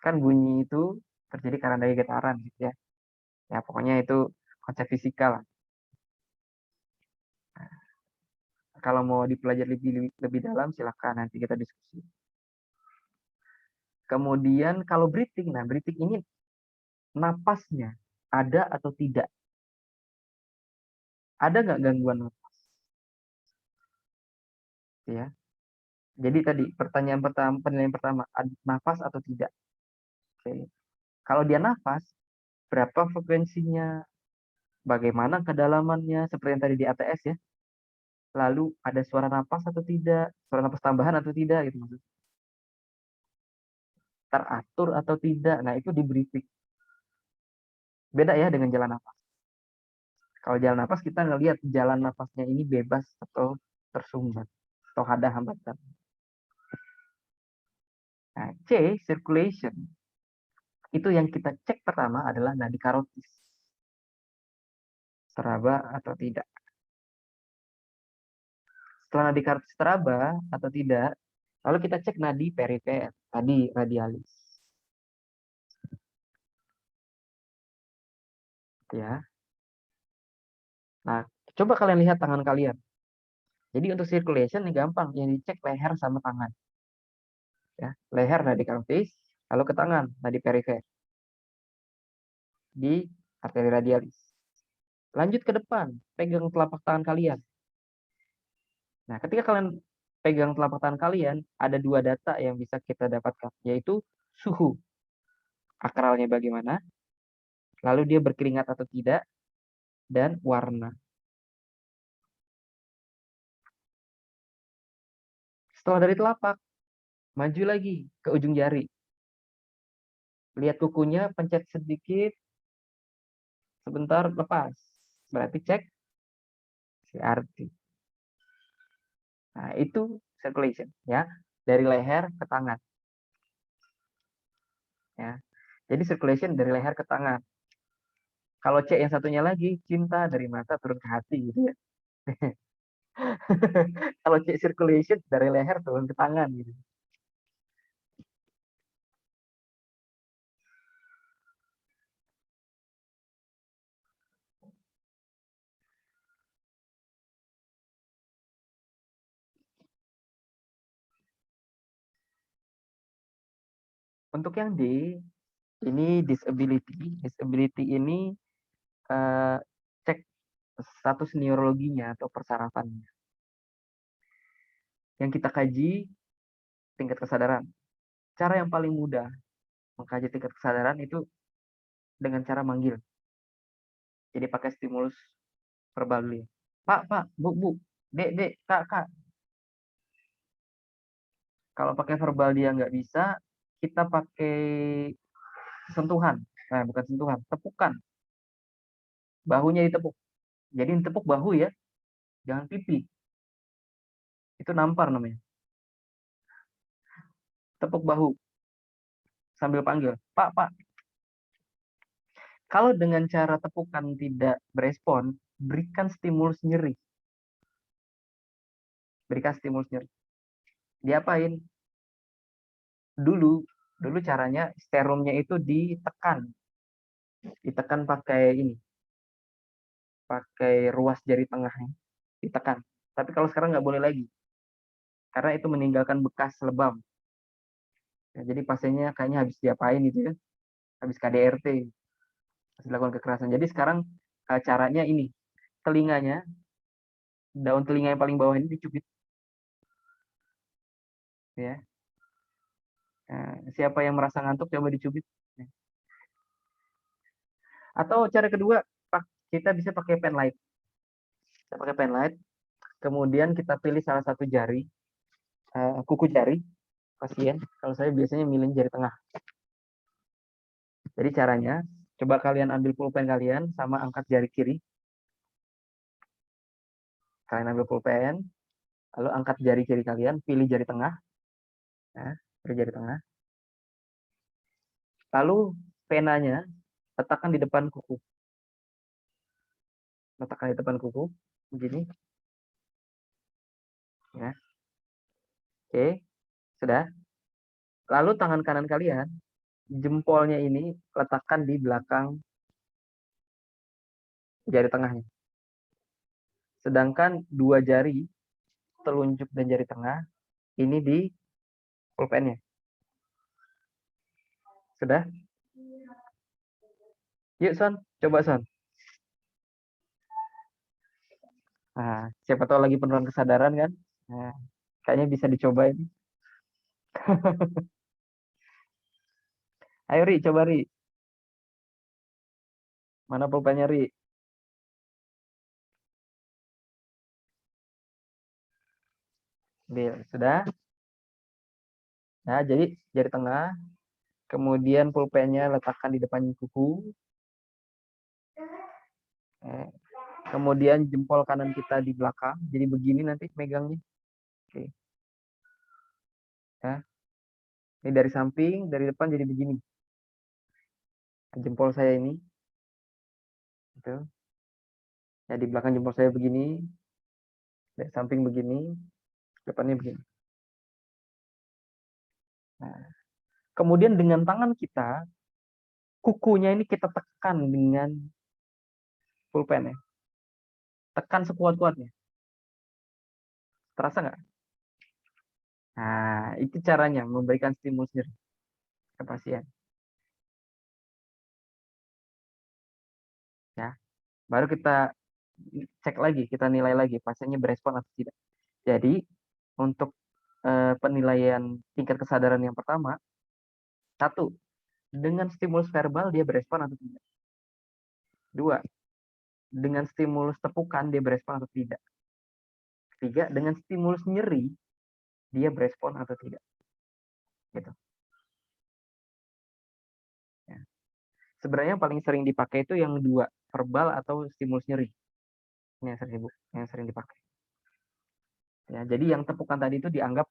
Kan bunyi itu terjadi karena daya getaran gitu ya. Ya pokoknya itu konsep fisika lah. Kalau mau dipelajari lebih dalam silahkan nanti kita diskusi. Kemudian kalau breathing, nah breathing ini napasnya ada atau tidak? Ada nggak gangguan napas? Ya. Jadi tadi pertanyaan pertama, penilaian pertama, nafas atau tidak? Oke. Kalau dia nafas, berapa frekuensinya? Bagaimana kedalamannya? Seperti yang tadi di ATS ya. Lalu ada suara napas atau tidak? Suara napas tambahan atau tidak? Gitu maksudnya. Teratur atau tidak? Nah itu di breathing. Beda ya dengan jalan nafas. Kalau jalan nafas kita ngelihat jalan nafasnya ini bebas atau tersumbat atau ada hambatan. Nah, C, circulation. Itu yang kita cek pertama adalah nadi karotis. Teraba atau tidak. Setelah nadi karotis teraba atau tidak, lalu kita cek nadi perifer, tadi radialis. Ya. Nah, coba kalian lihat tangan kalian. Jadi untuk circulation ini gampang, yang dicek leher sama tangan. Ya, leher nadi karotis, lalu ke tangan nadi perifer. Di arteri radialis. Lanjut ke depan, pegang telapak tangan kalian. Nah, ketika kalian pegang telapak tangan kalian, ada dua data yang bisa kita dapatkan, yaitu suhu. Akralnya bagaimana, lalu dia berkeringat atau tidak, dan warna. Setelah dari telapak, maju lagi ke ujung jari. Lihat kukunya, pencet sedikit, sebentar lepas. Berarti cek CRT. Nah, itu circulation ya, dari leher ke tangan. Ya. Jadi circulation dari leher ke tangan. Kalau C yang satunya lagi, cinta dari mata turun ke hati gitu ya. Kalau C circulation dari leher turun ke tangan gitu. Untuk yang D, ini disability. Disability ini cek status neurologinya atau persarafannya. Yang kita kaji tingkat kesadaran. Cara yang paling mudah mengkaji tingkat kesadaran itu dengan cara manggil. Jadi pakai stimulus verbal dulu. Pak, bu, dek, kak. Kalau pakai verbal dia nggak bisa, kita pakai sentuhan. Nah, bukan sentuhan, tepukan. Bahunya ditepuk. Jadi tepuk bahu ya, jangan pipi. Itu nampar namanya. Tepuk bahu sambil panggil, Pak, Pak. Kalau dengan cara tepukan tidak berespon, berikan stimulus nyeri. Berikan stimulus nyeri. Diapain? Dulu caranya sterumnya itu ditekan. Ditekan pakai ini. Pakai ruas jari tengahnya. Ditekan. Tapi kalau sekarang nggak boleh lagi. Karena itu meninggalkan bekas lebam. Ya, jadi pasiennya kayaknya habis diapain gitu ya. Habis KDRT. Habis dilakukan kekerasan. Jadi sekarang caranya ini. Telinganya, daun telinga yang paling bawah ini dicubit. Ya. Nah, siapa yang merasa ngantuk coba dicubit. Atau cara kedua, kita bisa pakai pen light. Kita pakai pen light, kemudian kita pilih salah satu jari, kuku jari pasien. Kalau saya biasanya milih jari tengah. Jadi caranya, coba kalian ambil pulpen kalian sama angkat jari kiri. Kalian ambil pulpen, lalu angkat jari kiri kalian, pilih jari tengah. Nah, pilih jari tengah. Lalu penanya letakkan di depan kuku. Letakkan di depan kuku, begini. Ya. Oke, sudah. Lalu tangan kanan kalian, jempolnya ini letakkan di belakang jari tengahnya. Sedangkan dua jari, telunjuk dan jari tengah, ini di pulpennya. Sudah? Yuk Son, coba Son. Nah, siapa tahu lagi penurunan kesadaran kan? Nah, kayaknya bisa dicoba ini. Ayo Ri, coba Ri. Mana pulpennya Ri? Sudah? Nah, jadi jari tengah, kemudian pulpennya letakkan di depan kuku. Kemudian jempol kanan kita di belakang, jadi begini nanti megangnya. Oke. Nah, ini dari samping, dari depan jadi begini. Jempol saya ini. Gitu. Ya, di belakang jempol saya begini, dari samping begini, depannya begini. Nah, kemudian dengan tangan kita, kukunya ini kita tekan dengan pulpen ya. Tekan sekuat-kuatnya. Terasa nggak? Nah, itu caranya memberikan stimulus nyeri ke pasien. Ya, baru kita cek lagi, kita nilai lagi pasiennya berespon atau tidak. Jadi untuk penilaian tingkat kesadaran yang pertama, satu, dengan stimulus verbal dia berespon atau tidak. Dua, dengan stimulus tepukan dia berespon atau tidak. Ketiga, dengan stimulus nyeri dia berespon atau tidak. Gitu. Ya. Sebenarnya yang paling sering dipakai itu yang dua, verbal atau stimulus nyeri. Ini yang sering dipakai. Ya, jadi yang tepukan tadi itu dianggap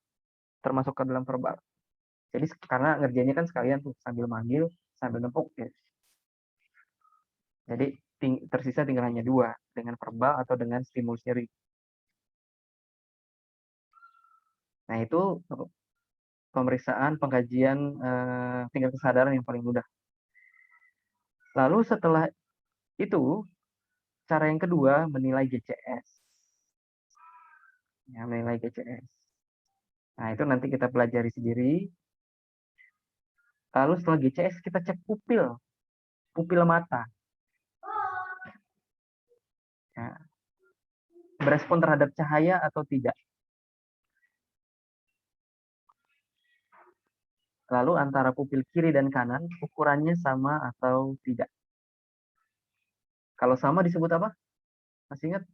termasuk ke dalam verbal. Jadi karena ngerjainnya kan sekalian tuh sambil manggil, sambil nempuk. Ya. Jadi tersisa tinggal hanya dua, dengan verbal atau dengan stimulus nyeri. Nah itu pemeriksaan pengkajian tingkat kesadaran yang paling mudah. Lalu setelah itu, cara yang kedua menilai GCS. Ya, menilai GCS. Nah itu nanti kita pelajari sendiri. Lalu setelah GCS kita cek pupil mata. Ya. Berespon terhadap cahaya atau tidak. Lalu antara pupil kiri dan kanan ukurannya sama atau tidak. Kalau sama disebut apa? Masih ingat?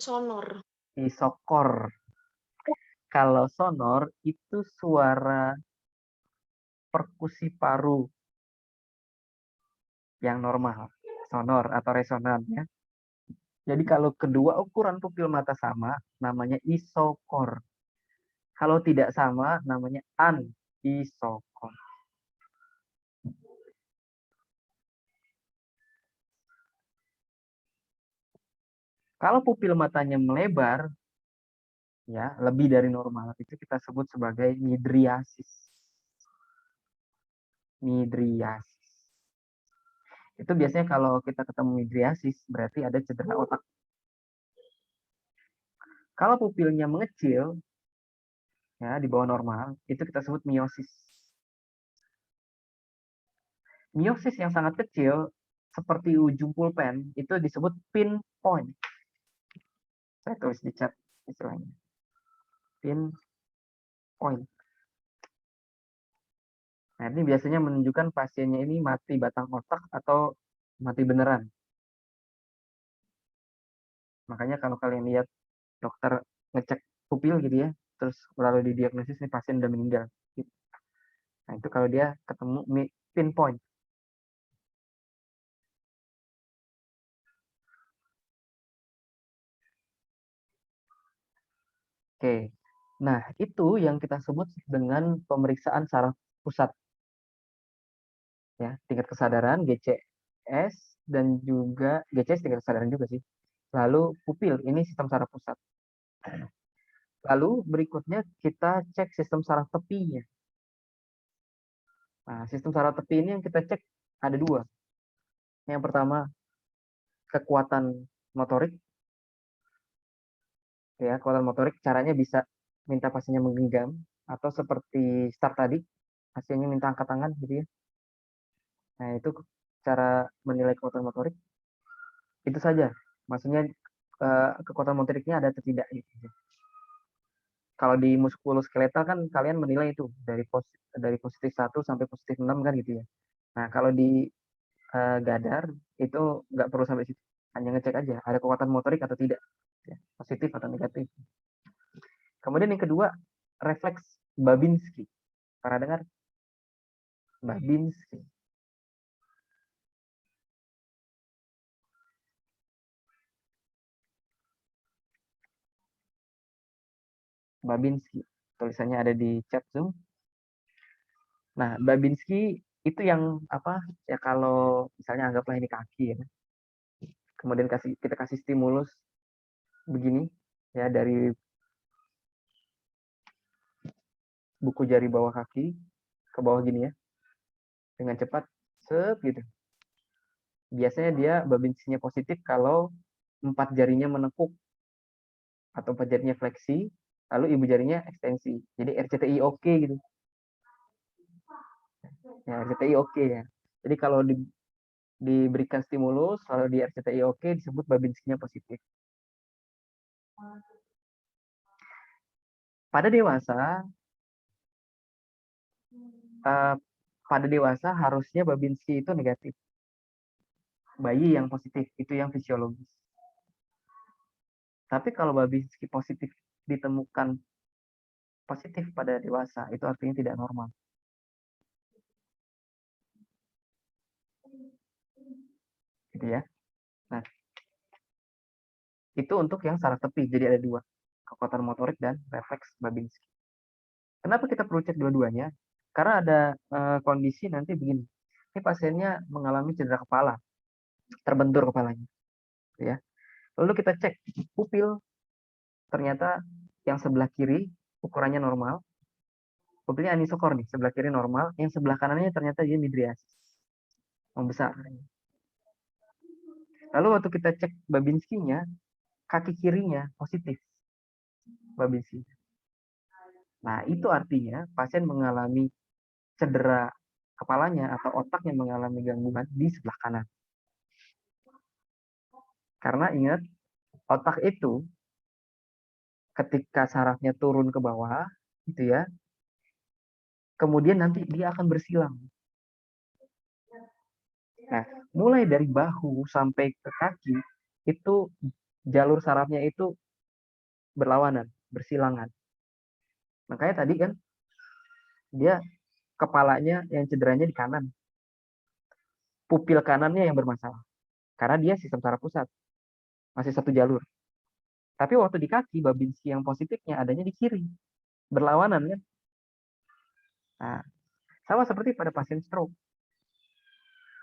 Sonor. Isokor. Kalau sonor itu suara perkusi paru yang normal, sonor atau resonan ya. Jadi kalau kedua ukuran pupil mata sama, namanya isokor. Kalau tidak sama, namanya anisokor. Kalau pupil matanya melebar, ya lebih dari normal, itu kita sebut sebagai midriasis. Midriasis. Itu biasanya kalau kita ketemu midriasis, berarti ada cedera otak. Kalau pupilnya mengecil, ya di bawah normal, itu kita sebut miosis. Miosis yang sangat kecil, seperti ujung pulpen, itu disebut pinpoint. Saya tulis di chat istilahnya. Pinpoint. Nah, ini biasanya menunjukkan pasiennya ini mati batang otak atau mati beneran. Makanya kalau kalian lihat dokter ngecek pupil gitu ya, terus lalu didiagnosis nih pasien udah meninggal. Nah, itu kalau dia ketemu pinpoint. Oke. Nah, itu yang kita sebut dengan pemeriksaan saraf pusat. Ya, tingkat kesadaran GCS dan juga GCS tingkat kesadaran juga sih. Lalu pupil, ini sistem saraf pusat. Lalu berikutnya kita cek sistem saraf tepinya. Nah, sistem saraf tepi ini yang kita cek ada dua. Yang pertama, kekuatan motorik. Ya, kekuatan motorik caranya bisa minta pasiennya menggenggam atau seperti start tadi, pasiennya minta angkat tangan gitu ya. Nah, itu cara menilai kekuatan motorik. Itu saja. Maksudnya kekuatan motoriknya ada atau tidak gitu. Kalau di muskuloskeletal kan kalian menilai itu dari positif 1 sampai positif 6 kan gitu ya. Nah, kalau di gadar itu nggak perlu sampai situ. Hanya ngecek aja ada kekuatan motorik atau tidak. Ya, positif atau negatif. Kemudian yang kedua, refleks Babinski. Pernah dengar? Babinski. Babinski. Tulisannya ada di chat Zoom. Nah, Babinski itu yang apa? Ya kalau misalnya anggaplah ini kaki ya. Kemudian kita kasih stimulus begini ya dari buku jari bawah kaki ke bawah gini ya. Dengan cepat gitu. Biasanya dia Babinskinya positif kalau 4 jarinya menekuk atau 4 jarinya fleksi, lalu ibu jarinya ekstensi. Jadi RCTI oke gitu. Ya, RCTI oke ya. Jadi kalau diberikan stimulus, kalau di RCTI oke disebut Babinskinya positif. Pada dewasa harusnya Babinski itu negatif. Bayi yang positif itu yang fisiologis. Tapi kalau Babinski positif ditemukan positif pada dewasa, itu artinya tidak normal. Gitu ya. Nah, itu untuk yang saraf tepi. Jadi ada dua, kekuatan motorik dan refleks Babinski. Kenapa kita perlu cek dua-duanya? Karena ada kondisi nanti begini. Ini pasiennya mengalami cedera kepala, terbentur kepalanya. Ya. Lalu kita cek pupil, ternyata yang sebelah kiri ukurannya normal. Pupilnya anisokor nih, sebelah kiri normal, yang sebelah kanannya ternyata dia midriasis. Membesar. Lalu waktu kita cek Babinskinya, kaki kirinya positif Babinski. Nah, itu artinya pasien mengalami cedera kepalanya atau otaknya mengalami gangguan di sebelah kanan. Karena ingat, otak itu ketika sarafnya turun ke bawah, gitu ya, kemudian nanti dia akan bersilang. Nah, mulai dari bahu sampai ke kaki itu jalur sarafnya itu berlawanan, bersilangan. Makanya tadi kan dia kepalanya yang cederanya di kanan. Pupil kanannya yang bermasalah. Karena dia sistem saraf pusat. Masih satu jalur. Tapi waktu di kaki, Babinski yang positifnya adanya di kiri. Berlawanan kan. Nah, sama seperti pada pasien stroke.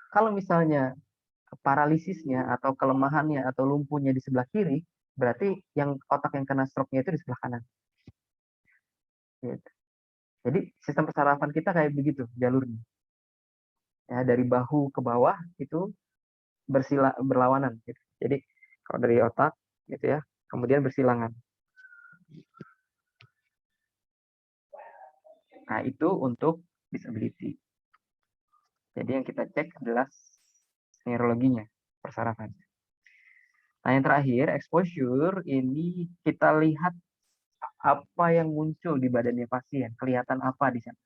Kalau misalnya paralisisnya atau kelemahannya atau lumpuhnya di sebelah kiri, berarti yang otak yang kena stroke-nya itu di sebelah kanan. Gitu. Jadi sistem persarafan kita kayak begitu jalurnya. Ya, dari bahu ke bawah itu berlawanan. Gitu. Jadi kalau dari otak gitu ya, kemudian bersilangan. Nah, itu untuk disability. Jadi yang kita cek adalah neurologinya, persarafan. Nah, yang terakhir, exposure ini kita lihat apa yang muncul di badannya pasien, kelihatan apa di sana.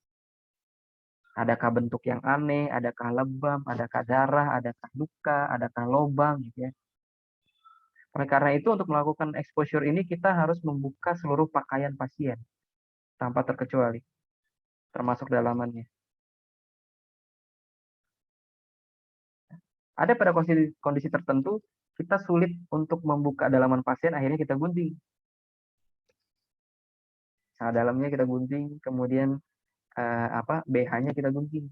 Adakah bentuk yang aneh, adakah lebam, adakah darah, adakah luka, adakah lubang gitu ya. Oleh karena itu untuk melakukan exposure ini kita harus membuka seluruh pakaian pasien tanpa terkecuali, termasuk dalamannya. Ada pada kondisi tertentu kita sulit untuk membuka dalaman pasien, akhirnya kita gunting. Nah, dalamnya kita gunting, kemudian BH-nya kita gunting.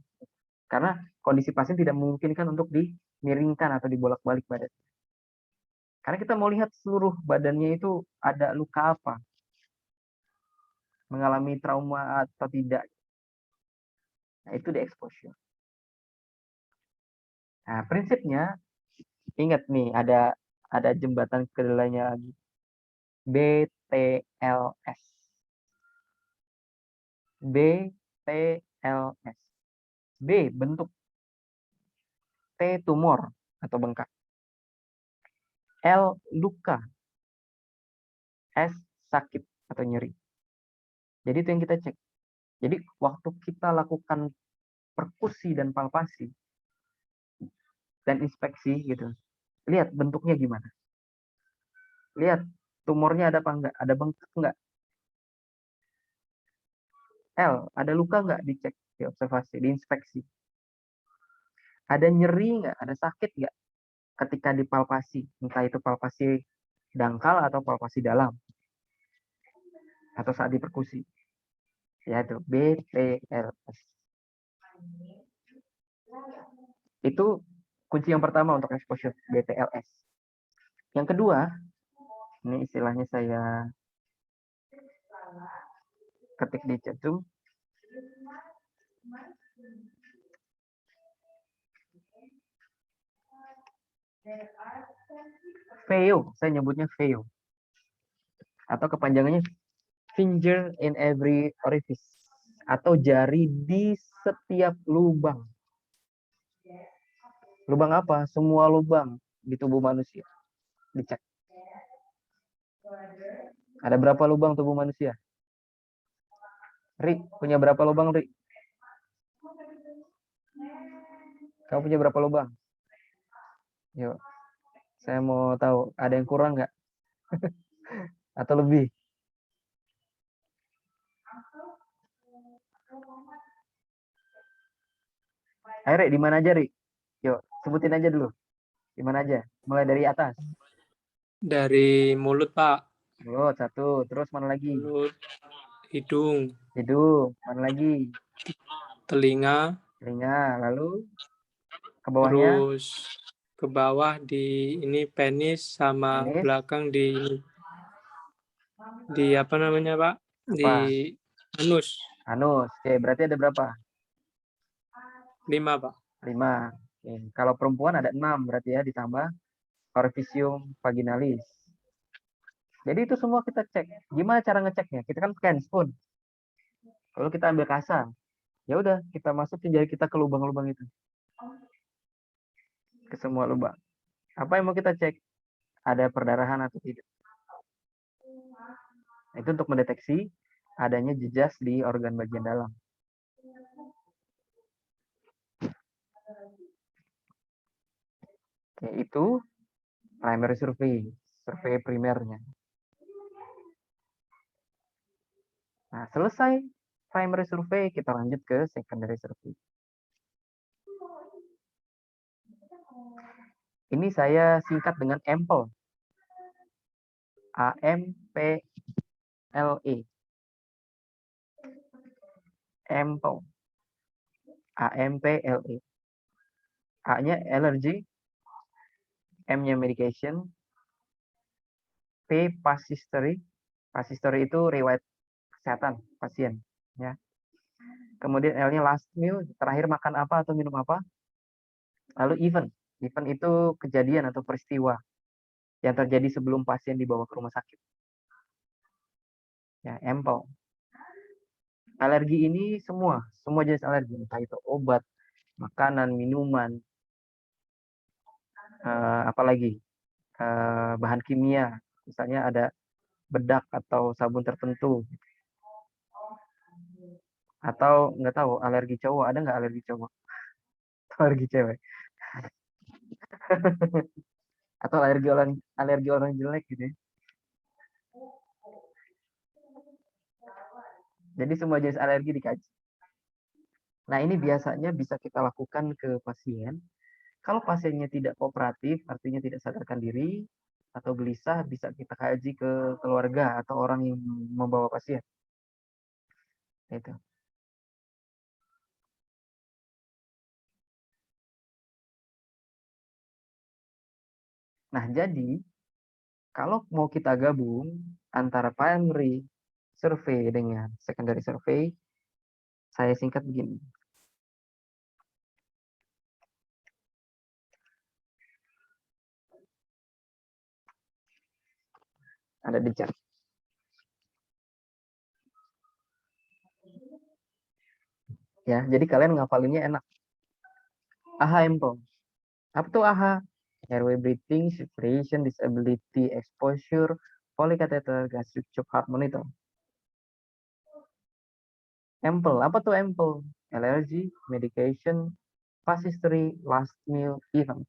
Karena kondisi pasien tidak memungkinkan untuk dimiringkan atau dibolak-balik badan. Karena kita mau lihat seluruh badannya itu ada luka apa, mengalami trauma atau tidak. Nah, itu di exposure. Nah, prinsipnya ingat nih ada jembatan kedelainya lagi. BTLS. BTLS. B bentuk, T tumor atau bengkak, L luka, S sakit atau nyeri. Jadi itu yang kita cek. Jadi waktu kita lakukan perkusi dan palpasi dan inspeksi gitu, lihat bentuknya gimana. Lihat tumornya ada apa enggak, ada bengkak enggak. L, ada luka enggak, dicek, diobservasi, diinspeksi. Ada nyeri enggak, ada sakit enggak ketika dipalpasi, entah itu palpasi dangkal atau palpasi dalam atau saat diperkusi. Ya itu BTLS. Itu kunci yang pertama untuk exposure, BTLS. Yang kedua, ini istilahnya saya ketik di chat Zoom. VEO, saya nyebutnya VEO. Atau kepanjangannya finger in every orifice. Atau jari di setiap lubang. Lubang apa? Semua lubang di tubuh manusia. Dicek. Ada berapa lubang tubuh manusia? Ri, punya berapa lubang, Ri? Kamu punya berapa lubang? Yuk, saya mau tahu, ada yang kurang nggak? Atau lebih? Ayo, Ri, di mana aja, Ri? Yuk, sebutin aja dulu. Di mana aja? Mulai dari atas. Dari mulut, Pak. Mulut, satu. Terus mana lagi? Mulut, hidung. Hidung, mana lagi? Telinga. Telinga, lalu ke bawahnya? Terus ke bawah di ini penis sama Penis. belakang di apa namanya, Pak? Apa? Di anus. Anus. Oke, berarti ada berapa? 5, Pak. 5. Oke. Kalau perempuan ada 6 berarti ya, ditambah orificium vaginalis. Jadi itu semua kita cek. Gimana cara ngeceknya? Kita kan scan spoon. Kalau kita ambil kasa, ya udah kita masukin jari kita ke lubang-lubang itu. Ke semua lubang. Apa yang mau kita cek? Ada perdarahan atau tidak? Itu untuk mendeteksi adanya jejas di organ bagian dalam. yaitu primary survei, survei primernya. Nah, selesai primary survei, kita lanjut ke secondary survei. Ini saya singkat dengan AMPLE. AMPLE. AMPLE. AMPLE. A-nya allergy, M-nya medication, P past history. Past history itu riwayat kesehatan pasien, ya. Kemudian L-nya last meal, terakhir makan apa atau minum apa. Lalu event. Event itu kejadian atau peristiwa yang terjadi sebelum pasien dibawa ke rumah sakit. Ya, AMPLE. Alergi ini semua jenis alergi, entah itu obat, makanan, minuman, apalagi bahan kimia, misalnya ada bedak atau sabun tertentu, atau nggak tahu alergi cowok, ada nggak alergi cowok? Alergi cewek, atau alergi orang jelek gitu ya. Jadi semua jenis alergi dikaji. Nah, ini biasanya bisa kita lakukan ke pasien. Kalau pasiennya tidak kooperatif, artinya tidak sadarkan diri atau gelisah, bisa kita kaji ke keluarga atau orang yang membawa pasien. Itu. Nah, jadi kalau mau kita gabung antara primary survei dengan secondary survei, saya singkat begini. Ada di chat. Ya, jadi kalian ngapalinnya enak. AHA AMPLE. Apa tuh AHA? Airway breathing, circulation, disability, exposure, polycatheter, gastric tube heart monitor. AMPLE, apa tuh AMPLE? Allergy, medication, past history, last meal, event.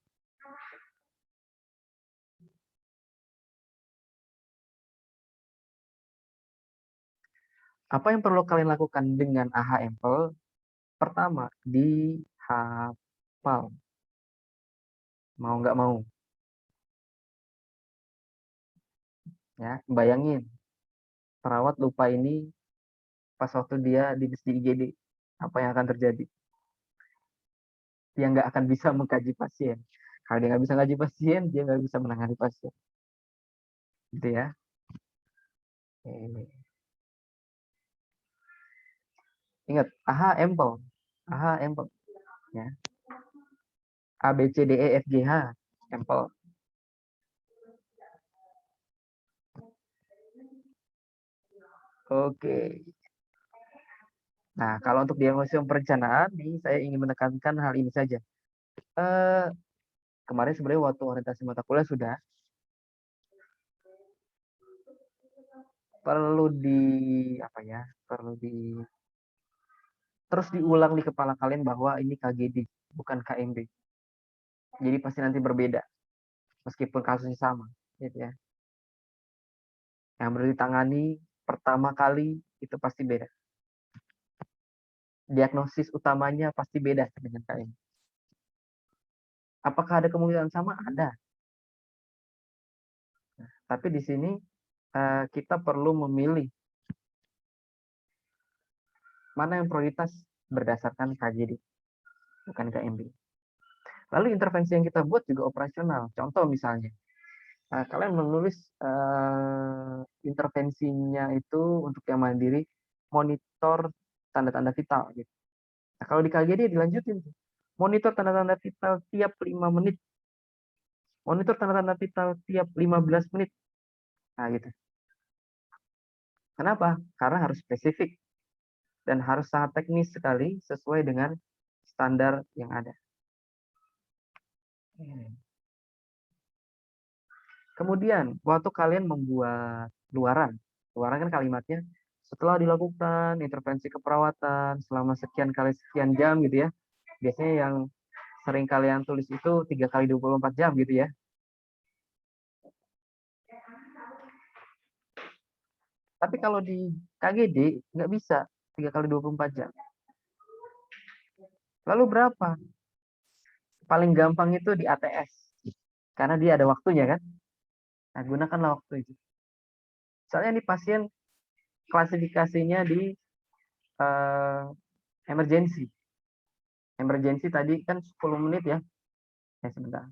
Apa yang perlu kalian lakukan dengan AHA AMPLE? Pertama, dihafal. Mau nggak mau. Ya, bayangin. Perawat lupa ini pas waktu dia di IGD. Apa yang akan terjadi? Dia nggak akan bisa mengkaji pasien. Kalau dia nggak bisa ngaji pasien, dia nggak bisa menangani pasien. Gitu ya. Ingat, AHA AMPLE. AHA AMPLE. Ya. A, B, C, D, E, F, G, H. AMPLE. Oke. Nah, kalau untuk diagnosis perencanaan, nih saya ingin menekankan hal ini saja. Kemarin sebenarnya waktu orientasi mata kuliah sudah perlu terus diulang di kepala kalian bahwa ini KGD, bukan KMB. Jadi pasti nanti berbeda, meskipun kasusnya sama, gitu ya. Yang perlu ditangani pertama kali itu pasti beda. Diagnosis utamanya pasti beda dengan KMB. Apakah ada kemungkinan sama? Ada. Tapi di sini kita perlu memilih mana yang prioritas berdasarkan KGD, bukan KMB. Lalu intervensi yang kita buat juga operasional. Contoh misalnya, kalian menulis intervensinya itu untuk yang mandiri, monitor tanda-tanda vital. Gitu. Nah, kalau di KGD dilanjutin. Monitor tanda-tanda vital tiap 5 menit. Monitor tanda-tanda vital tiap 15 menit. Nah, gitu. Kenapa? Karena harus spesifik. Dan harus sangat teknis sekali sesuai dengan standar yang ada. Kemudian, waktu kalian membuat luaran kan kalimatnya, setelah dilakukan intervensi keperawatan selama sekian kali sekian jam gitu ya, biasanya yang sering kalian tulis itu 3 kali 24 jam gitu ya. Tapi kalau di KGD nggak bisa 3 kali 24 jam. Lalu berapa? Paling gampang itu di ATS. Karena dia ada waktunya kan. Nah, gunakanlah waktu itu. Soalnya ini pasien klasifikasinya di emergency. Emergency tadi kan 10 menit ya. Sebentar.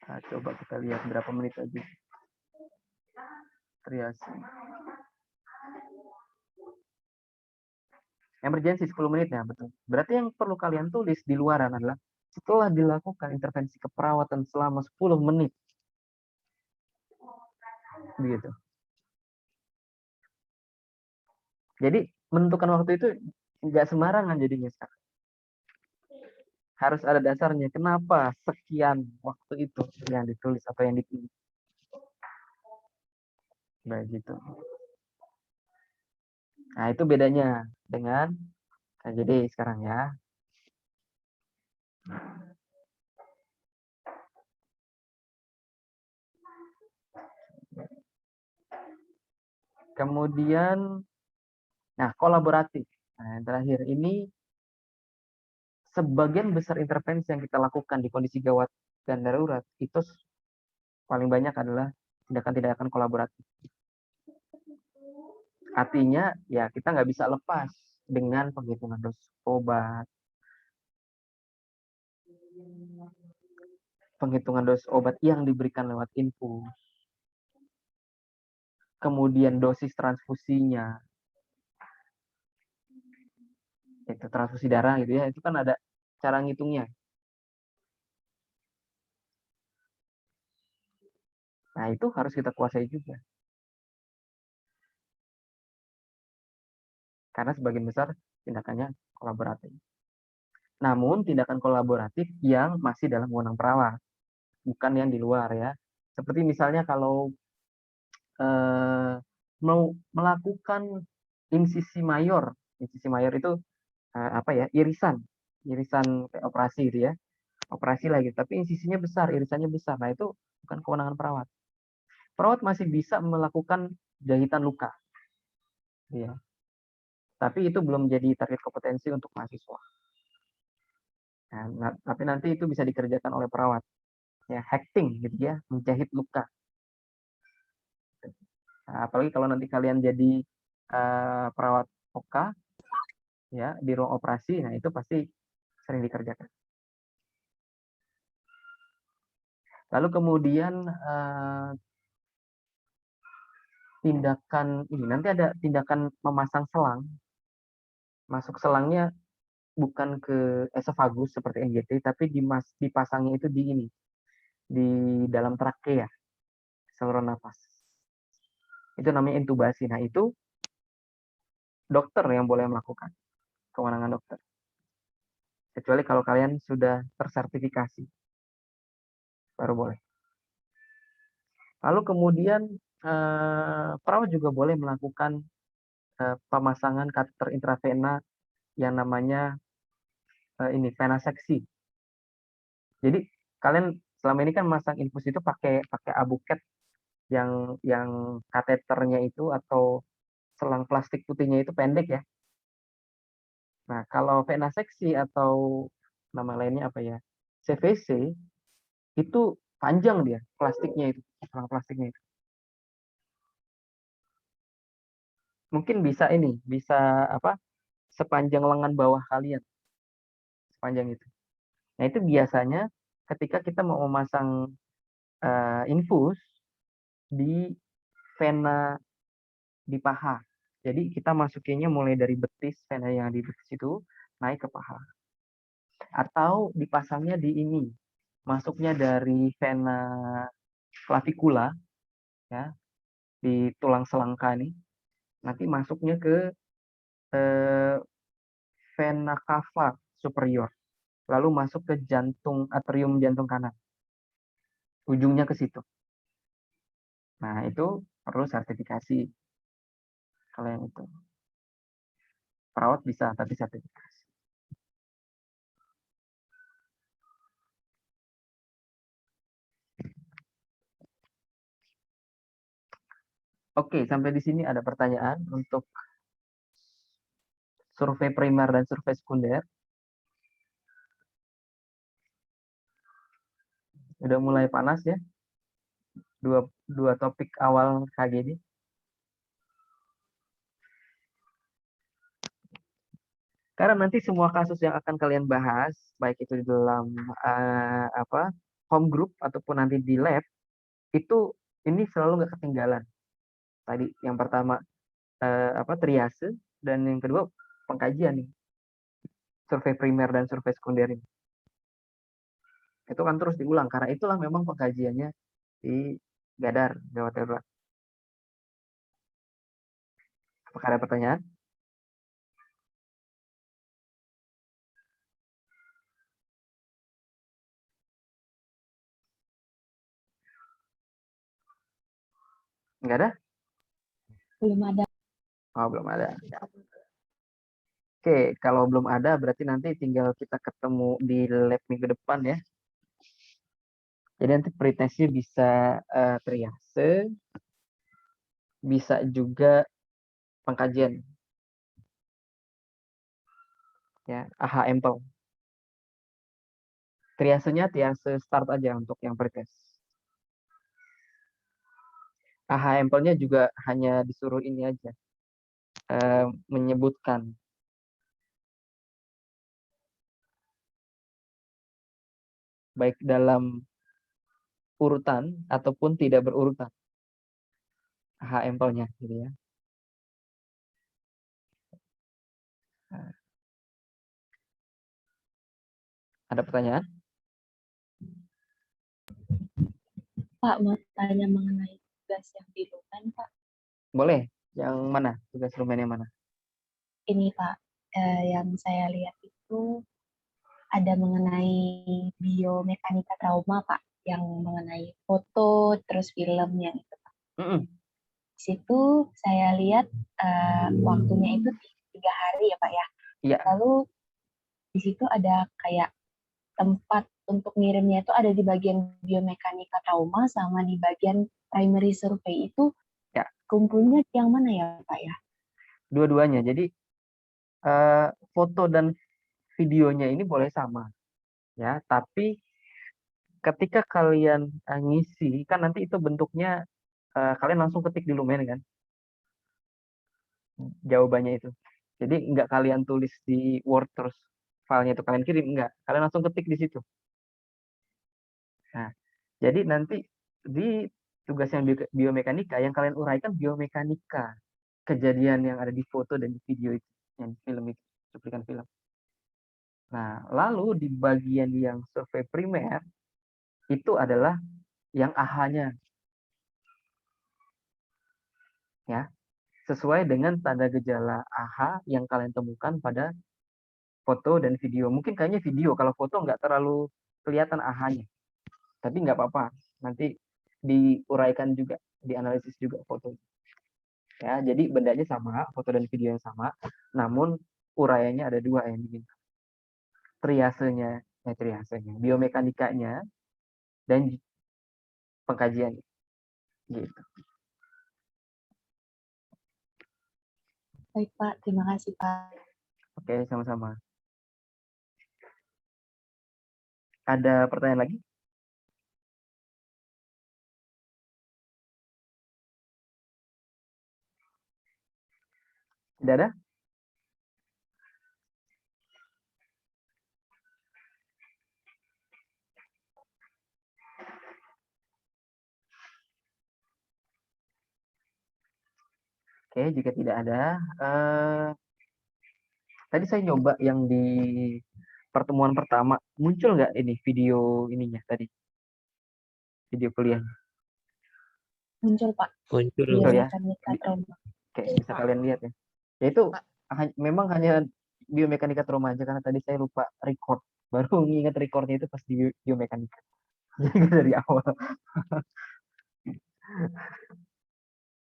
Nah, coba kita lihat berapa menit lagi. Triasi. Emergency 10 menit ya, betul. Berarti yang perlu kalian tulis di luaran adalah setelah dilakukan intervensi keperawatan selama 10 menit. Begitu. Jadi menentukan waktu itu nggak sembarangan jadinya sekarang. Harus ada dasarnya. Kenapa sekian waktu itu yang ditulis atau yang dipilih. Begitu. Nah, itu bedanya dengan KGD sekarang ya. Kemudian, nah kolaboratif. Nah, yang terakhir ini sebagian besar intervensi yang kita lakukan di kondisi gawat dan darurat itu paling banyak adalah tindakan-tindakan kolaboratif. Artinya ya kita nggak bisa lepas dengan penghitungan dosis obat, penghitungan dosis obat yang diberikan lewat infus, kemudian dosis transfusinya, itu transfusi darah gitu ya, itu kan ada cara ngitungnya. Nah, itu harus kita kuasai juga. Karena sebagian besar tindakannya kolaboratif. Namun, tindakan kolaboratif yang masih dalam wewenang perawat, bukan yang di luar ya. Seperti misalnya kalau mau melakukan insisi mayor itu apa ya, irisan operasi gitu ya, operasi lagi, tapi insisinya besar, irisannya besar. Nah, itu bukan kewenangan perawat. Perawat masih bisa melakukan jahitan luka, ya. Tapi itu belum jadi target kompetensi untuk mahasiswa. Nah, tapi nanti itu bisa dikerjakan oleh perawat, ya, hacking gitu ya, menjahit luka. Nah, apalagi kalau nanti kalian jadi perawat OK, ya, di ruang operasi, nah itu pasti sering dikerjakan. Lalu kemudian tindakan ini, nanti ada tindakan memasang selang. Masuk selangnya bukan ke esofagus seperti NGT, tapi dipasangnya itu di ini, di dalam trakea, saluran nafas. Itu namanya intubasi. Nah, itu dokter yang boleh melakukan, kewenangan dokter. Kecuali kalau kalian sudah tersertifikasi, baru boleh. Lalu kemudian perawat juga boleh melakukan pemasangan kateter intravena yang namanya ini venaseksi. Jadi kalian selama ini kan masang infus itu pakai abuket yang kateternya itu atau selang plastik putihnya itu pendek ya. Nah, kalau venaseksi atau nama lainnya apa ya, CVC, itu panjang dia plastiknya itu, selang plastiknya itu. Mungkin bisa ini, bisa apa, sepanjang lengan bawah kalian, sepanjang itu. Nah, itu biasanya ketika kita mau memasang infus di vena di paha. Jadi kita masukinnya mulai dari betis, vena yang di betis itu naik ke paha. Atau dipasangnya di ini, masuknya dari vena clavicula, ya, di tulang selangka nih, nanti masuknya ke vena cava superior, lalu masuk ke jantung, atrium jantung kanan, ujungnya ke situ. Nah, itu perlu sertifikasi. Kalau yang itu perawat bisa, tapi sertifikasi. Oke, sampai di sini ada pertanyaan untuk survei primer dan survei sekunder. Udah mulai panas ya, dua topik awal KGD. Karena nanti semua kasus yang akan kalian bahas, baik itu di dalam home group ataupun nanti di lab, itu ini selalu nggak ketinggalan. Tadi yang pertama triase, dan yang kedua pengkajian nih, survei primer dan survei sekunder ini. Itu kan terus diulang karena itulah memang pengkajiannya di Gadar, Jawa Barat. Apakah ada pertanyaan? Enggak ada? Belum ada. Oh, belum ada. Oke, kalau belum ada berarti nanti tinggal kita ketemu di lab minggu depan ya. Jadi nanti pretestnya bisa triase, bisa juga pengkajian. Ya, AHA Empel. Triasenya triase start aja untuk yang pretest. AHA Empelnya juga hanya disuruh ini aja. Menyebutkan baik dalam urutan ataupun tidak berurutan AHA Empelnya gitu ya. Ada pertanyaan? Pak, mau tanya mengenai tugas yang di Lumen, Pak. Boleh. Yang mana? Tugas lumen yang mana? Ini Pak, yang saya lihat itu ada mengenai biomekanika trauma Pak, yang mengenai foto terus filmnya itu Pak. Di situ saya lihat waktunya itu 3 hari ya Pak ya. Iya. Lalu di situ ada kayak tempat untuk ngirimnya itu ada di bagian biomekanika trauma sama di bagian primary survey itu. Ya. Kumpulnya yang mana ya Pak ya? Dua-duanya. Jadi foto dan videonya ini boleh sama ya, tapi ketika kalian ngisi kan nanti itu bentuknya kalian langsung ketik di Lumen kan jawabannya itu. Jadi nggak kalian tulis di Word terus filenya itu kalian kirim, enggak, kalian langsung ketik di situ. Nah, jadi nanti di tugas yang biomekanika yang kalian uraikan biomekanika kejadian yang ada di foto dan di video itu, yang di film itu, cuplikan film. Nah, lalu di bagian yang survei primer itu adalah yang AHA-nya. Ya, sesuai dengan tanda gejala AHA yang kalian temukan pada foto dan video. Mungkin kayaknya video, kalau foto nggak terlalu kelihatan AHA-nya. Tapi nggak apa-apa, nanti diuraikan juga, dianalisis juga foto. Ya, jadi bendanya sama, foto dan video yang sama, namun uraiannya ada dua yang diminta. Triasenya, biomekanikanya, dan pengkajiannya. Gitu. Baik Pak, terima kasih Pak. Oke, sama-sama. Ada pertanyaan lagi? Tidak ada? Oke, jika tidak ada, tadi saya nyoba yang di pertemuan pertama, muncul nggak ini video ininya tadi? Video kuliahnya. Muncul Pak. Muncul ya. Biomekanika trauma. Oke, bisa kalian lihat ya. Yaitu memang hanya biomekanika trauma aja karena tadi saya lupa record. Baru nginget recordnya itu pas di biomekanika. Jadi dari awal.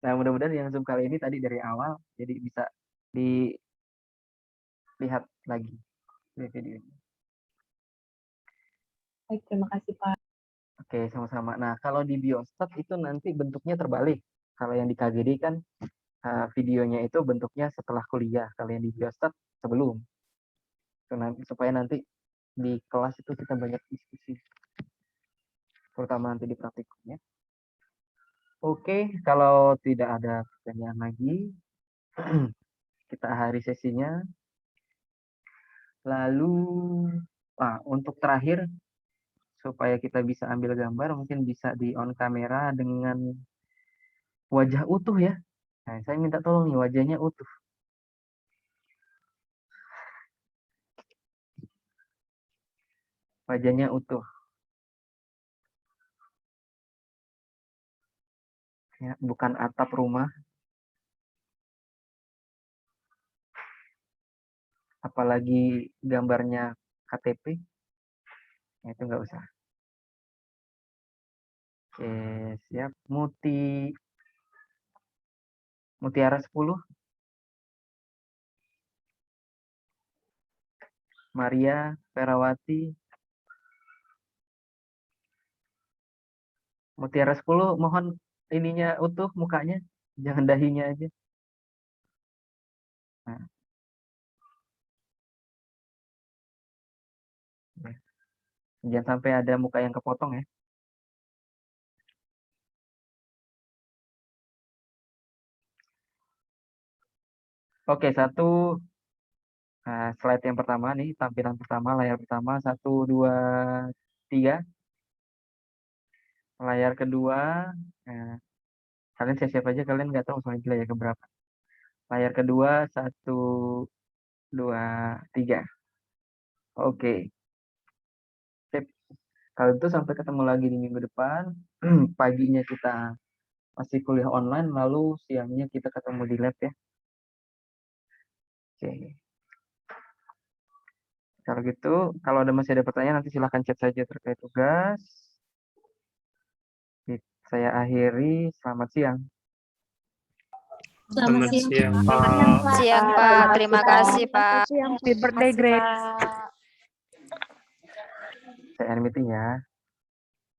Nah, mudah-mudahan yang Zoom kali ini tadi dari awal, jadi bisa dilihat lagi di video ini. Baik, terima kasih Pak. Oke, sama-sama. Nah, kalau di biostat itu nanti bentuknya terbalik. Kalau yang di KGD kan videonya itu bentuknya setelah kuliah. Kalau yang di Biostat sebelum. Supaya nanti di kelas itu kita banyak diskusi. Terutama nanti di praktikumnya. Oke, kalau tidak ada pertanyaan lagi, kita akhiri sesinya. Lalu, untuk terakhir, supaya kita bisa ambil gambar, mungkin bisa di on kamera dengan wajah utuh ya. Nah, saya minta tolong nih, wajahnya utuh. Wajahnya utuh. Ya, bukan atap rumah. Apalagi gambarnya KTP. Ya, itu nggak usah. Oke, siap. Mutiara 10. Maria Perawati. Mutiara 10, mohon ininya utuh mukanya. Jangan dahinya aja. Nah. Jangan sampai ada muka yang kepotong ya. Oke, slide yang pertama nih, tampilan pertama, layar pertama, 1, 2, 3. Layar kedua, kalian siap-siap aja, kalian nggak tahu soalnya layar keberapa. Layar kedua, 1, 2, 3. Oke. Sip. Kalau itu sampai ketemu lagi di minggu depan. Paginya kita masih kuliah online, lalu siangnya kita ketemu di lab ya. Oke. Kalau gitu, kalau masih ada pertanyaan nanti silahkan chat saja terkait tugas. Saya akhiri, selamat siang. Selamat siang, Pak. Siang, Pak. Terima kasih, Pak. Happy birthday, Grace. Saya end meeting ya.